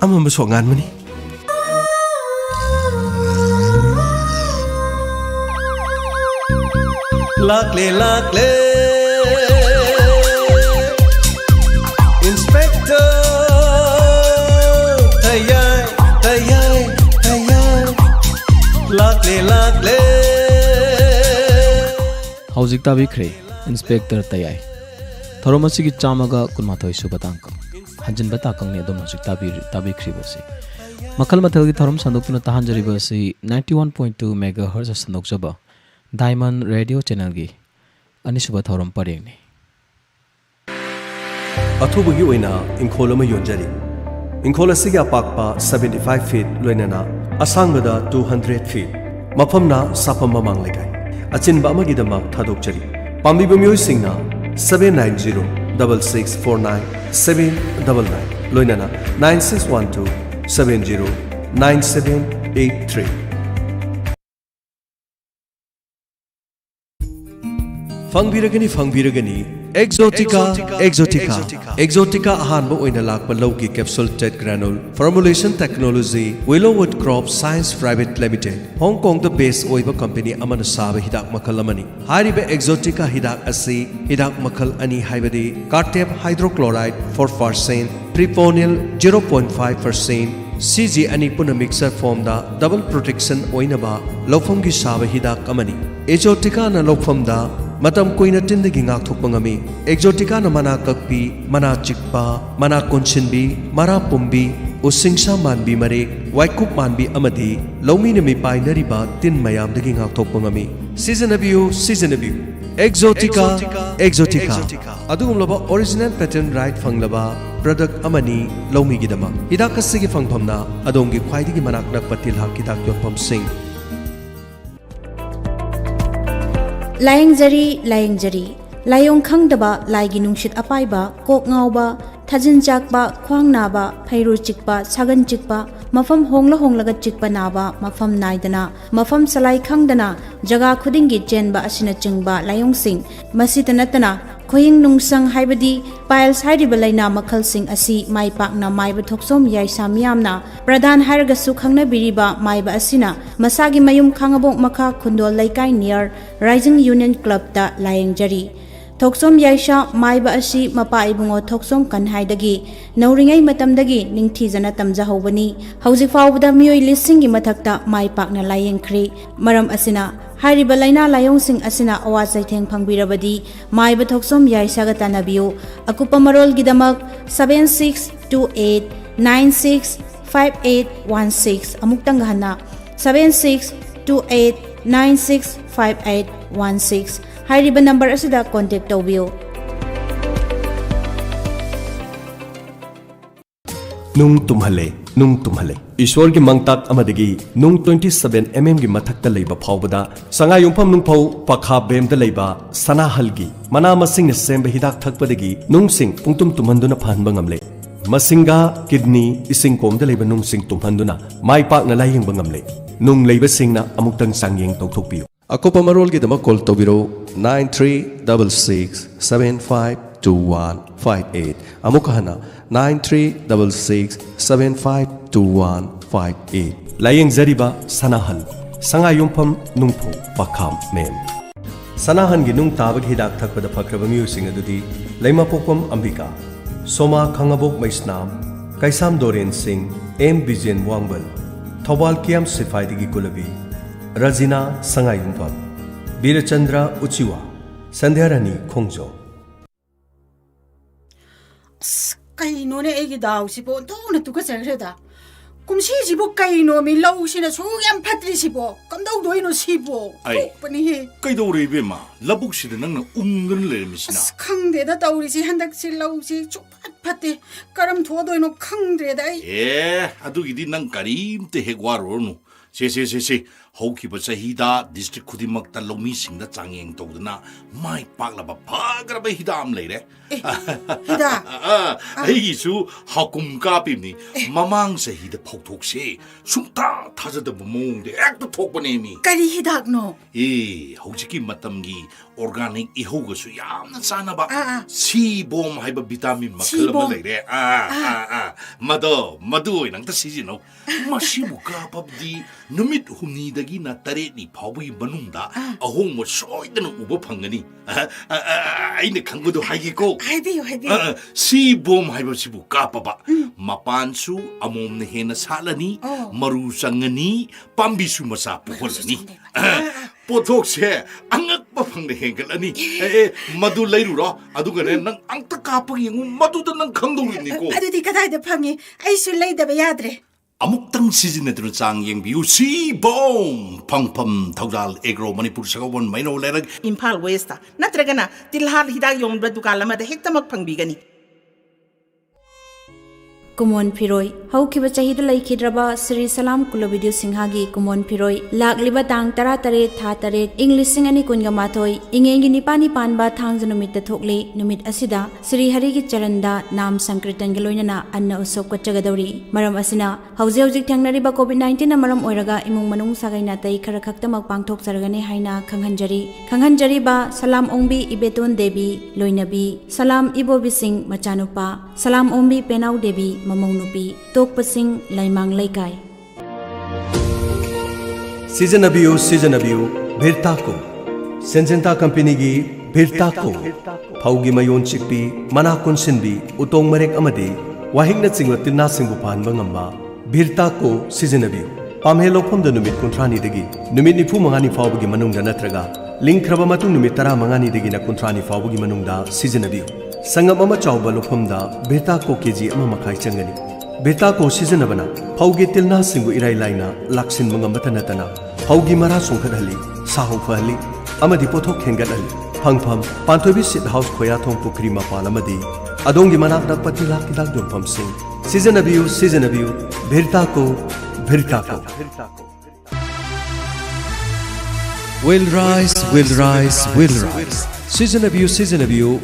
ꯑꯃꯝꯕꯁꯨ ꯑꯉꯥꯟꯕꯅꯤ ꯂꯥꯛꯂꯦ Inspector ꯍꯧꯖꯤꯛ ꯇꯥꯕꯤꯈ꯭ꯔꯦ ꯏꯟꯁꯄꯦꯛꯇꯔ ꯇꯌꯥꯏ ꯊꯧꯔꯝ ꯑꯁꯤꯒꯤ ꯆꯥꯝꯃꯒ ꯀꯨꯟꯃꯥꯊꯣꯏ ꯁꯨꯕ ꯇꯥꯡꯀꯛ ꯍꯟꯖꯤꯟꯕ ꯇꯥꯡꯀꯛꯅꯤ ꯑꯗꯨꯝ ꯍꯧꯖꯤꯛ ꯇꯥꯕꯤꯈ꯭ꯔꯤꯕꯁꯤ ꯃꯈꯜ ꯃꯊꯦꯜꯒꯤ ꯊꯧꯔꯝ ꯁꯟꯗꯣꯛꯇꯨꯅ ꯇꯥꯍꯟꯖꯔꯤꯕ ꯑꯁꯤ 91.2 ꯃꯦꯒꯥ ꯍꯔꯠꯖ ꯁꯟꯗꯣꯛꯆꯕ ꯗꯥꯏꯃꯟ ꯔꯦꯗꯤꯑꯣ ꯆꯦꯅꯦꯜꯒꯤ ꯑꯅꯤꯁꯨꯕ ꯊꯧꯔꯝ ꯄꯔꯦꯡꯅꯤ ꯑꯊꯨꯕꯒꯤ ꯑꯣꯏꯅ ꯏꯪꯈꯣꯜ ꯑꯃ ꯌꯣꯟꯖꯔꯤ ꯏꯪꯈꯣꯜ ꯑꯁꯤꯒꯤ ꯑꯄꯥꯛꯄ 75 ꯐꯤꯠ ꯂꯣꯏꯅꯅ ꯑꯁꯥꯡꯕꯗ 200 ꯐꯤꯠ ꯃꯐꯝꯅ ꯁꯥꯐꯝ ꯃꯃꯥꯡ ꯂꯩꯀꯥꯏ ꯑꯆꯤꯟꯕ ꯑꯃꯒꯤꯗꯃꯛ ꯊꯥꯗꯣꯛꯆꯔꯤ ꯄꯥꯝꯕꯤꯕ ꯃꯤꯑꯣꯏꯁꯤꯡꯅ 790-6649-799 ꯂꯣꯏꯅꯅ 9612-709783 ꯐꯪꯕꯤꯔꯒꯅꯤ Exotica ꯑꯍꯥꯟꯕ ꯑꯣꯏꯅ ꯂꯥꯛꯄ ꯂꯧꯒꯤ ꯀꯦꯞꯁꯨꯜ ꯇꯦꯠ granule formulation technology Willowood crop science private limited ꯍꯣꯡꯀꯣꯡꯗ ꯕꯦꯁ ꯑꯣꯏꯕ ꯀꯝꯄꯦꯅꯤ ꯑꯃꯅ ꯁꯥꯕ ꯍꯤꯗꯥꯛ ꯃꯈꯜ ꯑꯃꯅꯤ ꯍꯥꯏꯔꯤꯕ Exotica ꯍꯤꯗꯥꯛ ꯑꯁꯤ ꯍꯤꯗꯥꯛ ꯃꯈꯜ ꯑꯅꯤ ꯍꯥꯏꯕꯗꯤ ꯀꯥꯔꯇꯦꯞ ꯍꯥꯏꯗ꯭ꯔꯣꯀ꯭ꯂꯣꯔꯥꯏꯗ 4% ꯇ꯭ꯔꯤꯄꯣꯅꯤꯜ 0.5% CG ꯑꯅꯤ ꯄꯨꯟꯅ ꯃꯤꯛꯁꯔ ꯐꯣꯝꯗ ꯗꯕꯜ ꯄ꯭ꯔꯣꯇꯦꯛꯁꯟ ꯑꯣꯏꯅꯕ ꯂꯧꯐꯝꯒꯤ ꯁꯥꯕ ꯍꯤꯗꯥꯛ ꯑꯃꯅꯤ Exoticana ꯂꯧꯐꯝꯗ ꯃꯇꯝ ꯀꯨꯏꯅ ꯇꯤꯟꯗꯒꯤ ꯉꯥꯛꯊꯣꯛꯄ ꯉꯝꯃꯤ Exoticana ꯃꯅꯥ ꯀꯛꯄꯤ ꯃꯅꯥ ꯆꯤꯛꯄ ꯃꯅꯥ ꯀꯣꯟꯁꯤꯟꯕꯤ ꯃꯔꯥ ꯄꯨꯝꯕꯤ ꯎꯁꯤꯡꯁꯥ ꯃꯥꯟꯕꯤ ꯃꯔꯦꯛ ꯋꯥꯏꯀꯨꯞ ꯃꯥꯟꯕꯤ ꯑꯃꯗꯤ ꯂꯧꯃꯤꯅ ꯃꯤꯄꯥꯏꯅꯔꯤꯕ ꯇꯤꯟ ꯃꯌꯥꯝꯗꯒꯤ ꯉꯥꯛꯊꯣꯛꯄ ꯉꯝꯃꯤ ꯁꯤꯖꯤꯟꯅꯕꯤꯌꯨ Exotica ꯑꯗꯨꯒꯨꯝꯂꯕ ꯑꯣꯔꯤꯖꯤꯅꯦꯜ ꯄꯦꯇꯦꯟ ꯔꯥꯏꯠ ꯐꯪꯂꯕ ꯄ꯭ꯔꯗꯛ ꯑꯃꯅꯤ ꯂꯧꯃꯤꯒꯤꯗꯃꯛ ꯍꯤꯗꯥꯛ ꯑꯁꯤꯒꯤ ꯐꯪꯐꯝꯅ ꯑꯗꯣꯝꯒꯤ ꯈ꯭ꯋꯥꯏꯗꯒꯤ ꯃꯅꯥꯛ ꯅꯛꯄ ꯇꯤꯜꯍꯥꯠ ꯍꯤꯗꯥꯛ ꯌꯣꯟꯐꯝꯁꯤꯡ ꯂꯥꯌꯦꯡꯖꯔꯤ ꯂꯥꯏꯑꯣꯡ ꯈꯪꯗꯕ ꯂꯥꯏꯒꯤ ꯅꯨꯡꯁꯤꯠ ꯑꯄꯥꯏꯕ ꯀꯣꯛ ꯉꯥꯎꯕ ꯊꯥꯖꯤꯟ ꯆꯥꯛꯄ ꯈ꯭ꯋꯥꯡ ꯅꯥꯕ ꯐꯩꯔꯨ ꯆꯤꯛꯄ ꯁꯥꯒꯟ ꯆꯤꯛꯄ ꯃꯐꯝ ꯍꯣꯡꯂꯒ ꯆꯤꯛꯄ ꯅꯥꯕ ꯃꯐꯝ ꯅꯥꯏꯗꯅ ꯃꯐꯝ ꯁꯂꯥꯏ ꯈꯪꯗꯅ ꯖꯒꯥ ꯈꯨꯗꯤꯡꯒꯤ ꯆꯦꯟꯕ ꯑꯁꯤꯅꯆꯤꯡꯕ ꯂꯥꯏꯑꯣꯡꯁꯤꯡ ꯃꯁꯤꯇ ꯅꯠꯇꯅ ꯈꯣꯏꯍꯤꯡ ꯅꯨꯡꯁꯪ ꯍꯥꯏꯕꯗꯤ ꯄꯥꯏꯜꯁ ꯍꯥꯏꯔꯤꯕ ꯂꯩꯅꯥ ꯃꯈꯜꯁꯤꯡ ꯑꯁꯤ ꯃꯥꯏ ꯄꯥꯛꯅ ꯃꯥꯏꯕ ꯊꯣꯛꯆꯣꯝ ꯌꯥꯏꯁꯥ ꯃꯤꯌꯥꯝꯅ ꯄ꯭ꯔꯙꯥꯟ ꯍꯥꯏꯔꯒꯁꯨ ꯈꯪꯅꯕꯤꯔꯤꯕ ꯃꯥꯏꯕ ꯑꯁꯤꯅ ꯃꯁꯥꯒꯤ ꯃꯌꯨꯝ ꯈꯥꯡꯉꯕꯣꯛ ꯃꯈꯥ ꯈꯨꯟꯗꯣꯜ ꯂꯩꯀꯥꯏ ꯅꯤꯌꯔ ꯔꯥꯏꯖꯤꯡ ꯌꯨꯅꯤꯌꯟ ꯀ꯭ꯂꯕꯇ ꯂꯥꯌꯦꯡꯖꯔꯤ ꯊꯣꯛꯆꯣꯝ ꯌꯥꯏꯁꯥ ꯃꯥꯏꯕ ꯑꯁꯤ ꯃꯄꯥ ꯏꯕꯨꯡꯉꯣ ꯊꯣꯛꯆꯣꯝ ꯀꯟꯍꯥꯏꯗꯒꯤ ꯅꯧꯔꯤꯉꯩ ꯃꯇꯝꯗꯒꯤ ꯅꯤꯡꯊꯤꯖꯅ ꯇꯝꯖꯍꯧꯕꯅꯤ ꯍꯧꯖꯤꯛ ꯐꯥꯎꯕꯗ ꯃꯤꯑꯣꯏ ꯂꯤꯁꯤꯡꯒꯤ ꯃꯊꯛꯇ ꯃꯥꯏ ꯄꯥꯛꯅ ꯂꯥꯌꯦꯡꯈ꯭ꯔꯦ ꯃꯔꯝ ꯑꯁꯤꯅ ꯍꯥꯏꯔꯤꯕ ꯂꯩꯅꯥ ꯂꯥꯏꯑꯣꯡꯁꯤꯡ ꯑꯁꯤꯅ ꯑꯋꯥ ꯆꯩꯊꯦꯡ ꯐꯪꯕꯤꯔꯕꯗꯤ ꯃꯥꯏꯕ ꯊꯣꯛꯆꯣꯝ ꯌꯥꯏꯁꯥꯒ ꯇꯥꯟꯅꯕꯤꯌꯨ ꯑꯀꯨꯞꯄ ꯃꯔꯣꯜꯒꯤꯗꯃꯛ 7628965816 ꯑꯃꯨꯛꯇꯪ ꯍꯟꯅ 7628965816 ꯍꯥꯏꯔꯤꯕ ꯅꯝꯕꯔ ꯑꯁꯤꯗ ꯀꯣꯟꯇꯦꯛ ꯇꯧꯕꯤꯌꯨ ꯅꯨꯡ ꯇꯨꯝꯍꯜꯂꯦ ꯏꯁꯣꯔꯒꯤ ꯃꯪꯇꯥꯛ ꯑꯃꯗꯒꯤ ꯅꯨꯡ 27 mm ꯒꯤ ꯃꯊꯛꯇ ꯂꯩꯕ ꯐꯥꯎꯕꯗ ꯁꯉꯥꯏꯌꯨꯝꯐꯝ ꯅꯨꯡꯐꯧ ꯄꯈꯥꯕꯦꯝꯗ ꯂꯩꯕ ꯁꯅꯥꯍꯜꯒꯤ ꯃꯅꯥ ꯃꯁꯤꯡꯅ ꯁꯦꯝꯕ ꯍꯤꯗꯥꯛ ꯊꯛꯄꯗꯒꯤ ꯅꯨꯡꯁꯤꯡ ꯄꯨꯡꯇꯨꯝ ꯇꯨꯝꯍꯟꯗꯨꯅ ꯐꯍꯟꯕ ꯉꯝꯂꯦ ꯃꯁꯤꯡꯒꯥ ꯀꯤꯗꯅꯤ ꯏꯁꯤꯡ ꯀꯣꯝꯗ ꯂꯩꯕ ꯅꯨꯡꯁꯤꯡ ꯇꯨꯝꯍꯟꯗꯨꯅ ꯃꯥꯏ ꯄꯥꯛꯅ ꯂꯥꯌꯦꯡꯕ ꯉꯝꯂꯦ ꯅꯨꯡ ꯂꯩꯕꯁꯤꯡꯅ ꯑꯃꯨꯛꯇꯪ ꯆꯥꯡꯌꯦꯡ ꯇꯧꯊꯣꯛꯄꯤꯌꯨ ꯑꯀꯨꯞꯄ ꯃꯔꯣꯜꯒꯤꯗꯃꯛ ꯀꯣꯜ ꯇꯧꯕꯤꯔꯛꯎ 9366752158 ꯑꯃꯨꯛꯀ ꯍꯟꯅ 9366752158 ꯂꯥꯌꯦꯡꯖꯔꯤꯕ ꯁꯅꯥꯍꯜ ꯁꯉꯥꯏꯌꯨꯝꯐꯝ ꯅꯨꯡꯐꯧ ꯄꯈꯥꯝ ꯃꯦꯝ ꯁꯅꯥꯍꯟꯒꯤ ꯅꯨꯡ ꯇꯥꯕꯒꯤ ꯍꯤꯗꯥꯛ ꯊꯛꯄꯗ ꯐꯈ꯭ꯔꯕ ꯃꯤꯑꯣꯏꯁꯤꯡ ꯑꯗꯨꯗꯤ ꯂꯩꯃꯄꯣꯛꯄꯝ ꯑꯝꯕꯤꯀꯥ ꯁꯣꯃꯥ ꯈꯥꯡꯉꯕꯣꯛ ꯃꯩꯁꯅꯥꯝ ꯀꯩꯁꯥꯝ ꯗꯣꯔꯦꯟ ꯁꯤꯡ ꯑꯦꯝ ꯕꯤꯖꯦꯟ ꯋꯥꯡꯕꯜ ꯊꯧꯕꯥꯜ ꯀꯤꯌꯥꯝ ꯁꯤꯐꯥꯏꯗꯒꯤ ꯀꯨꯂꯕꯤ ꯔꯖꯤꯅꯥ ꯁꯉꯥꯏꯌꯨꯝꯐꯝ ꯕꯤꯔꯆꯟꯗ꯭ꯔ ꯎꯆꯤꯋꯥ ꯁꯟꯙ꯭ꯌꯥꯔꯥꯅꯤ ꯈꯣꯡꯖꯣꯝ ꯀꯩꯅꯣꯅꯦ ꯑꯩꯒꯤ ꯗꯥꯎꯁꯤꯕꯣ ꯑꯣꯟꯊꯣꯛꯅ ꯇꯨꯀꯠꯆꯈ꯭ꯔꯦꯗ ꯀꯨꯝꯁꯤꯁꯤꯕꯨ ꯀꯩꯅꯣ ꯃꯤ ꯂꯧꯁꯤꯅ ꯌꯥꯝ ꯐꯠꯇ꯭ꯔꯤꯁꯤꯕꯣ ꯀꯝꯗꯧꯗꯣꯏꯅꯣ ꯁꯤꯕꯣ ꯊꯣꯛꯄꯅꯤꯍꯦ ꯀꯩꯗꯧꯔꯦ ꯏꯕꯦꯝꯃ ꯂꯧꯕꯨꯛꯁꯤꯗ ꯅꯪꯅ ꯎꯪꯗꯅ ꯂꯩꯔꯝꯃꯤꯁꯤꯅ ꯈꯪꯗꯦꯗ ꯇꯧꯔꯤꯁꯤ ꯍꯟꯗꯛꯁꯤ ꯂꯧꯁꯤ ꯁꯨꯡꯐꯠ ꯐꯠꯇꯦ ꯀꯔꯝ ꯊꯣꯛꯑꯗꯣꯏꯅꯣ ꯈꯪꯗ꯭ꯔꯦꯗ ꯑꯩ ꯑꯗꯨꯒꯤꯗꯤ ꯅꯪ ꯀꯔꯤꯝꯇ ꯍꯦꯛ ꯋꯥꯔꯨꯔꯅꯨ ꯁꯦ ꯍꯧꯈꯤꯕ ꯆꯍꯤꯗ ꯗꯤꯁꯇ꯭ꯔꯤꯛ ꯈꯨꯗꯤꯡꯃꯛꯇ ꯂꯧꯃꯤꯁꯤꯡꯗ ꯆꯥꯡꯌꯦꯡ ꯇꯧꯗꯨꯅ ꯃꯥꯏ ꯄꯥꯛꯂꯕ ꯐꯈ꯭ꯔꯕ ꯍꯤꯗꯥꯛ ꯑꯃ ꯂꯩꯔꯦ ꯍꯤꯗꯥꯛ ꯑꯩꯒꯤꯁꯨ ꯍꯥꯀꯨꯝ ꯀꯥꯞꯄꯤꯕꯅꯤ ꯃꯃꯥꯡ ꯆꯍꯤꯗ ꯐꯧꯊꯣꯛꯁꯦ ꯁꯨꯡꯊꯥ ꯊꯥꯖꯗꯕ ꯃꯑꯣꯡꯗ ꯍꯦꯛꯇ ꯊꯣꯛꯄꯅꯦꯃꯤ ꯀꯔꯤ ꯍꯤꯗꯥꯛꯅꯣ ꯍꯧꯖꯤꯛꯀꯤ ꯃꯇꯝꯒꯤ ꯑꯣꯔꯒꯥꯅꯤꯛ ꯏꯍꯧꯒꯁꯨ ꯌꯥꯝꯅ ꯆꯥꯟꯅꯕ ꯁꯤꯕꯣꯝ ꯍꯥꯏꯕ ꯚꯤꯇꯥꯃꯤꯟ ꯃꯈꯜ ꯑꯃ ꯂꯩꯔꯦ ꯃꯗꯨ ꯑꯣꯏꯅ ꯑꯝꯇ ꯁꯤꯖꯤꯟꯅꯧ ꯃꯁꯤꯕꯨ ꯀꯥꯞꯄꯕꯗꯤ ꯅꯨꯃꯤꯠ ꯍꯨꯝꯅꯤꯗꯒꯤꯅ 8ꯅꯤ ꯐꯥꯎꯕꯒꯤ ꯃꯅꯨꯡꯗ ꯑꯍꯣꯡꯕ ꯁꯣꯏꯗꯅ ꯎꯕ ꯐꯪꯒꯅꯤ ꯑꯩꯅ ꯈꯪꯕꯗꯣ ꯍꯥꯏꯒꯦꯀꯣ ꯍꯥꯏꯕꯤꯌꯨ ꯁꯤꯕꯣꯝ ꯍꯥꯏꯕꯁꯤꯕꯨ ꯀꯥꯞꯄꯕ ꯃꯄꯥꯟꯁꯨ ꯑꯃꯣꯝꯅ ꯍꯦꯟꯅ ꯁꯥꯠꯂꯅꯤ ꯃꯔꯨ ꯆꯪꯉꯅꯤ ꯄꯥꯝꯕꯤꯁꯨ ꯃꯆꯥ ꯄꯣꯛꯍꯜꯂꯅꯤ ꯄꯣꯠꯊꯣꯛꯁꯦ ꯑꯉꯛ ꯃꯐꯪꯗ ꯍꯦꯟꯒꯠꯂꯅꯤ ꯃꯗꯨ ꯂꯩꯔꯨꯔꯣ ꯑꯗꯨꯒꯅꯦ ꯅꯪ ꯑꯝꯇ ꯀꯥꯞꯄꯒ ꯌꯦꯡꯉꯨ ꯃꯗꯨꯗ ꯅꯪ ꯈꯪꯗꯧꯔꯤꯅꯤꯀꯣ ꯑꯗꯨꯗꯤ ꯀꯗꯥꯏꯗ ꯐꯪꯉꯤ ꯑꯩꯁꯨ ꯂꯩꯗꯕ ꯌꯥꯗ꯭ꯔꯦ ꯑꯃꯨꯛꯇꯪ ꯁꯤꯖꯤꯟꯅꯗꯨꯅ ꯆꯥꯡ ꯌꯦꯡꯕꯤꯌꯨ ꯁꯤꯕꯣꯝ ꯐꯪꯐꯝ ꯊꯧꯖꯥꯜ ꯑꯦꯒ꯭ꯔꯣ ꯃꯅꯤꯄꯨꯔ ꯁꯒꯣꯜꯕꯟ ꯃꯩꯅꯧ ꯂꯩꯔꯛ ꯏꯝꯐꯥꯜ ꯋꯦꯁꯇ ꯅꯠꯇ꯭ꯔꯒꯅ ꯇꯤꯜꯍꯥꯠ ꯍꯤꯗꯥꯛ ꯌꯣꯟꯕ ꯗꯨꯀꯥꯟ ꯑꯃꯗ ꯍꯦꯛꯇꯃꯛ ꯐꯪꯕꯤꯒꯅꯤ कुमोन फिरोय हौखिबा चाहिदा लैखिद्रबा श्री सलाम कुलबिदु सिंहागी कुमोन फिरोय लाक्लिबा तांग 13 था 3 इंग लिसिंग अनि कुनगा माथोय इंगेंगी निपानी पानबा थांग नुमित थोकले नुमित असिदा श्री हरिगी चरणदा नाम संकीर्तन गे लोइनना अन्न उत्सव कचगदौरी मरम असिना हौजे हौजिक थेंगनरिबा कोविड 19 ना मरम ओइरगा इमुंग मनुंग सागैना तै खर खक्तमक पांगथोक सरगने हाइना खंगहंजरीबा सलाम ओंबी इबेतोन देवी लोइनबी सलाम इबोबी सिंह मचानुपा सलाम ओंबी पेनाउ देवी ममौनुपी तोकपसिंग लाइमांग लैकाय सिजनबियु भिरताको सेंजेंटा कंपनी की भिरताको फौगी मयोन चिकपी मना कुनसिनबी उतोंग मरेक अमदी वाहिंगना चिंगला तिन्ना सिंगबु पानबा ngamba भिरताको सिजनबियु पामहे लोफम द नुमित कुंथ्रानी दगी नुमित निफु मंगानी फावबगी मनुंगदा नत्रगा लिंख्रबा मतुंग नुमित 10 मंगानी दगी ना कुंथ्रानी फावबगी मनुंगदा सिजनबियु संगम अमा चाउबा लोफमदा भिरताको केजी अमा मखाई चंगनी भिरताको सिजनबना फौगी तिलना सिंगु इराई लाइना लाक्सिन मंगमता नतना फौगी मरा सुंखदहली साहु फहली अमदी पोथोक खेंगदहली फंगफम पांथोबी सिट हाउस खोयाथों पुखरी मपान अमदी अदोंगी मनाक नकपति लाकिदाक दुंफम सिंग सिजनबियु भिरताको Will rise, Seasonabio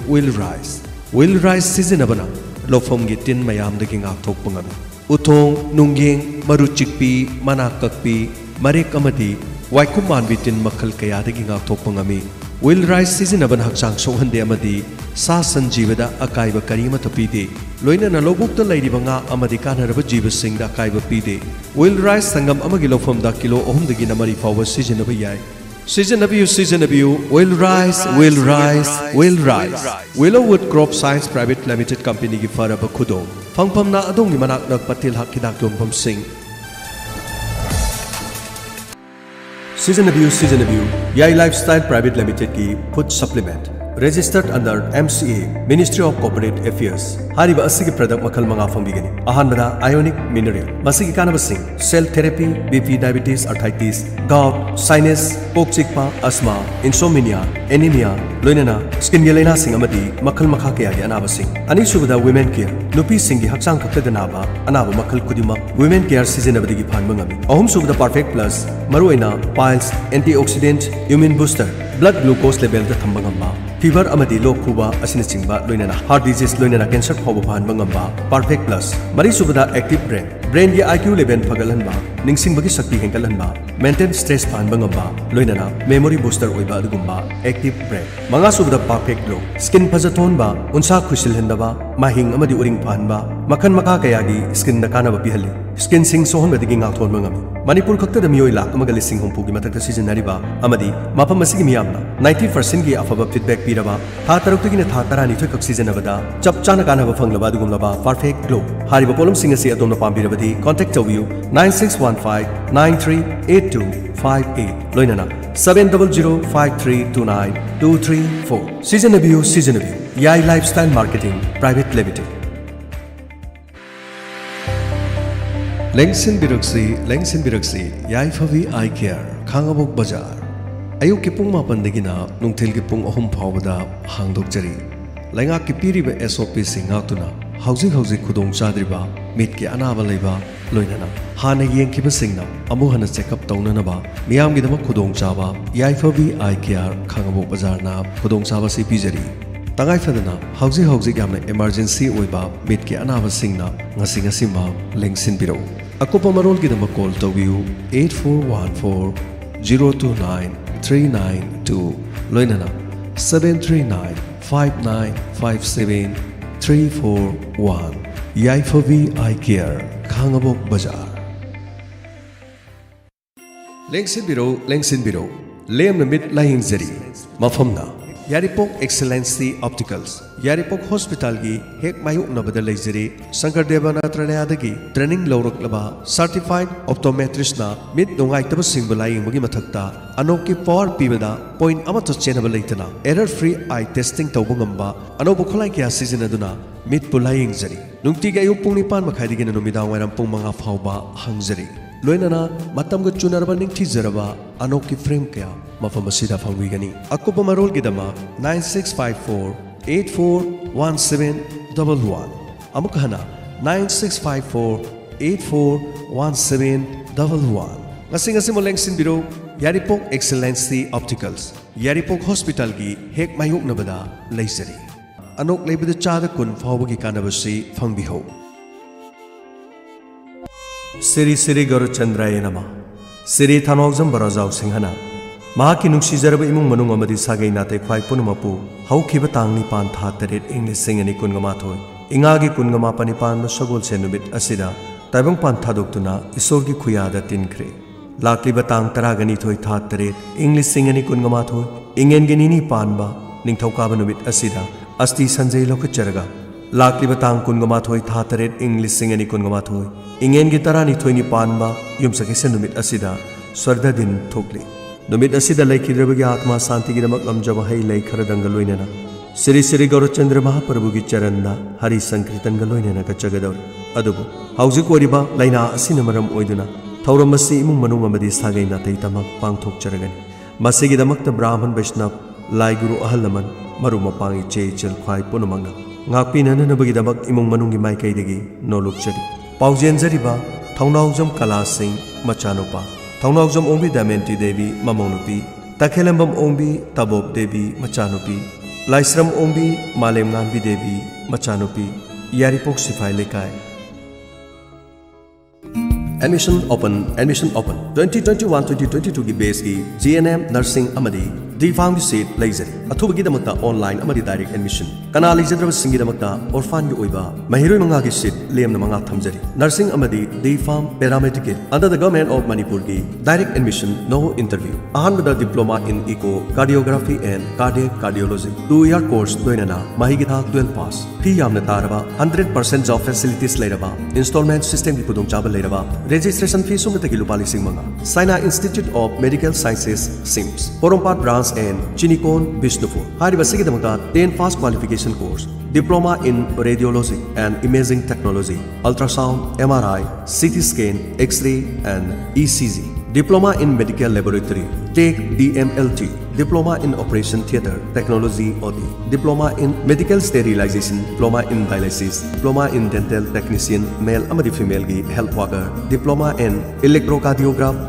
will rise. Will rise seasonabana. Lofom gitin mayam the king out pungami. Utong, Nungying, Maruchikpi, Manakakpi, Marek Amadi, Waikuman bitin Makal Kaya the king out pungami. Will rise seasonaban Haksang Sohan de Amadi, Sasan Jivada, Akaiba Karima Tapide, Loina Nalobuk the Lady Banga, Amadikana Jiva Sing the Akaiba Pide. Will rise Sangam Amagilo from the Kilo Om the Ginamari Power season of a yai. Seasonabio, will rise. Willowwood Crop Science Private Limited Company ki fara ba khudo. Fangpam na adong gi manak nak patil hakidak dompam sing. Seasonabio, Yai Lifestyle Private Limited ki food supplement. Registered under MCA, Ministry of Corporate Affairs. Hariba asigi product makal manga fangbigani. Ahanbada ionic mineral. Masigi kanaba sing cell therapy, BP, diabetes, arthritis, gout, sinus, pok chikpa, asthma, insomnia, anemia, loinana, skin yelena sing amadi makal makha kaya gi anaba sing. Ani subada women care. Nupi singi haksang kakta naba anaba makal kudima women care season abadi gi phan mangami. Ahum subada perfect plus maruina piles antioxidant immune booster blood glucose level da thambangamba. Fever amadi low kuba asina chingba loinana heart disease loinana cancer phoba phan mangamba perfect plus mari subada active brain gi IQ level phagalhanba ningsing bagi shakti hengalanba maintain stress phan mangamba loinana memory booster oiba adugumba active brain manga subada perfect glow skin phajathon ba unsa khusil hendaba mahing amadi uring phanba makhan makha kaya gi skin da kana ba pihali skin sing sohon badigi ngak thon mangami manipur khakta da miyoi lak amaga lising hum pugi matak season nariba amadi mapam asigi miyamna 90% gi afaba feedback piraba tha tarukti na tha tarani thoi kak season abada chap chana kana ba phanglaba adugumlaba perfect glow hariba polum sing asi adomna pambirabadi contact you 9615938258 loinana 7005329234 Seasonabio Yai Lifestyle Marketing Private Limited. Lengsin Biraksi, Yai Favi Eye Care, Kangabok Bazaar. Ayuk ki pung mapan degina, nungtil ki pung ahum phawada hangdok jari. Lenga ki piriba SOP singatuna, hauzik kudong chadriba, mit ki anaba leiba, loinana. Hana yeng ki basingna, amuhana check up taunanaba, miyam ki dama kudong chaba, Yai Favi Eye Care, Kangabok Bazaar na kudong chaba si pijari. Tangai fadana, hauzik yamna emergency oiba, mit ki anaba singna, ngasi ma lengsin biro. Akopa marol ki dama call tawiu 8414-029-392 loinana 739-5957-341 Yai Favi Eye Care Kangabok Bazaar. Lengsin biro lem na mit laying zari mafamna Yairipok Excellency Opticals Yairipok hospital की हेक मायुकनबद लेजरी शंकरदेव नेत्रालयदगी ट्रेनिंग लौरक्लबा सर्टिफाइड ऑप्टोमेट्रिस्टना मित नुंगाइतब सिंग लायिंगबगी मथक्ता अनोखी पावर पीबदा पॉइंट अमत चेनब लेतना एरर फ्री आई टेस्टिंग तौब ngamba अनोब खुलाई क्या सिजनदुना मित पुलायिंगजरी नुंगतिगे अयुक पुंग 9 मखाइदगिना नुमिदांग वायरम पुंग 5 फाउबा हंगजरी लोइनना मतमग चुनरबा निंगथिजरबा अनोखी फ्रेम क्या मफम असिदा फंगविगनी अकुप मरोलगिदमा 9654841711 अमुक हना 9654841711 ngasi moleng sinbiro Yairipok Excellency Opticals Yairipok hospital की हेक मायुकनबदा लेजरी अनोक लेबद चाद कुन फावगी कानबसी फंगबिहो सिरी सिरी गौरचंद्राय नमः सिरी थानोगजम बराजाव सिंहना महाकी नुक्सीजरब इमुंग मनुंग अमदी सागै नाते ख्वाई पुनमपु हौखिब तांग निपान था तरेट इंग्लिश सिंगनी कुनगमाथोय इंगागी कुनगमा पनिपान सगोल से नुबित असिदा ताइबंग पान थादोक्तुना ईश्वरगी खुयादा तिनख्रे लाक्लिब तांग तरागनी थोय था तरेट इंग्लिश सिंगनी कुनगमाथोय इंगेनगी निनी पानबा निंगथौकाब नुबित असिदा अस्ति संजय लोकचरगा लाक्लिब तांग कुनगमाथोय था तरेट इंग्लिश सिंगनी कुनगमाथोय इंगेनगी तरानी थोयनी पानबा युमसकेसे नुबित असिदा स्वर्धा दिन थोकली नुमित असिदा लेखिद्रबगी आत्मा शांति की दमक लमजब हई लई खरदंग लोइनेना श्री श्री गौरचंद्र महाप्रभु की चरणदा हरि संकीर्तन लोइनेना कचगदौर अदुबु हौजिक ओरिबा लैना असिना मरम ओइदुना थौरम मसी इमुंग मनुंग अमदी सागै नातै तमक पांगथोकचरगनि मसिगी दमक ब्राह्मण वैष्णव लाई गुरु अहल लमन मरु मपांगी चे चल ख्वाई पुनमंगना ngakpinanabagi damak imung manungi maikaidagi nolukchari paujenjariba thaunaujam kala singh machanupa thaunaujam ongbi damenti devi mamongnupi takhelambam ongbi tabob devi machanupi laisram ongbi malemnganbi devi machanupi yaripok sifai lekai admission open 2021-2022 की बेस की GNM नर्सिंग अमदी दीफांग की सीट लेजरी अथुबगी दमकता ऑनलाइन अमदी डायरेक्ट एडमिशन कना लेजद्रब सिंगी दमकता ऑर्फान की ओइबा महिरोय मंगा की सीट लेम मंगा थमजरी नर्सिंग अमदी दीफांग paramedical under the government of Manipur की डायरेक्ट एडमिशन नो इंटरव्यू अहानबदा diploma in echocardiography and cardiac cardiology 2-year course लोइनना महिगी था 12 पास फी यामना तारबा 100% जॉब फैसिलिटीज लेरबा इंस्टॉलमेंट सिस्टम की खुदोंग चाबल लेरबा registration fee sumata lupa lising manga Saina Institute of Medical Sciences SIMS Porompat branch and Chinikon Bishnupur hariba sigi damaka 10 fast qualification course diploma in radiology and imaging technology ultrasound MRI CT scan X-ray and ECG diploma in medical laboratory take DMLT diploma in operation theater technology OD diploma in medical sterilization diploma in dialysis diploma in dental technician male amadi female की health worker diploma in electrocardiography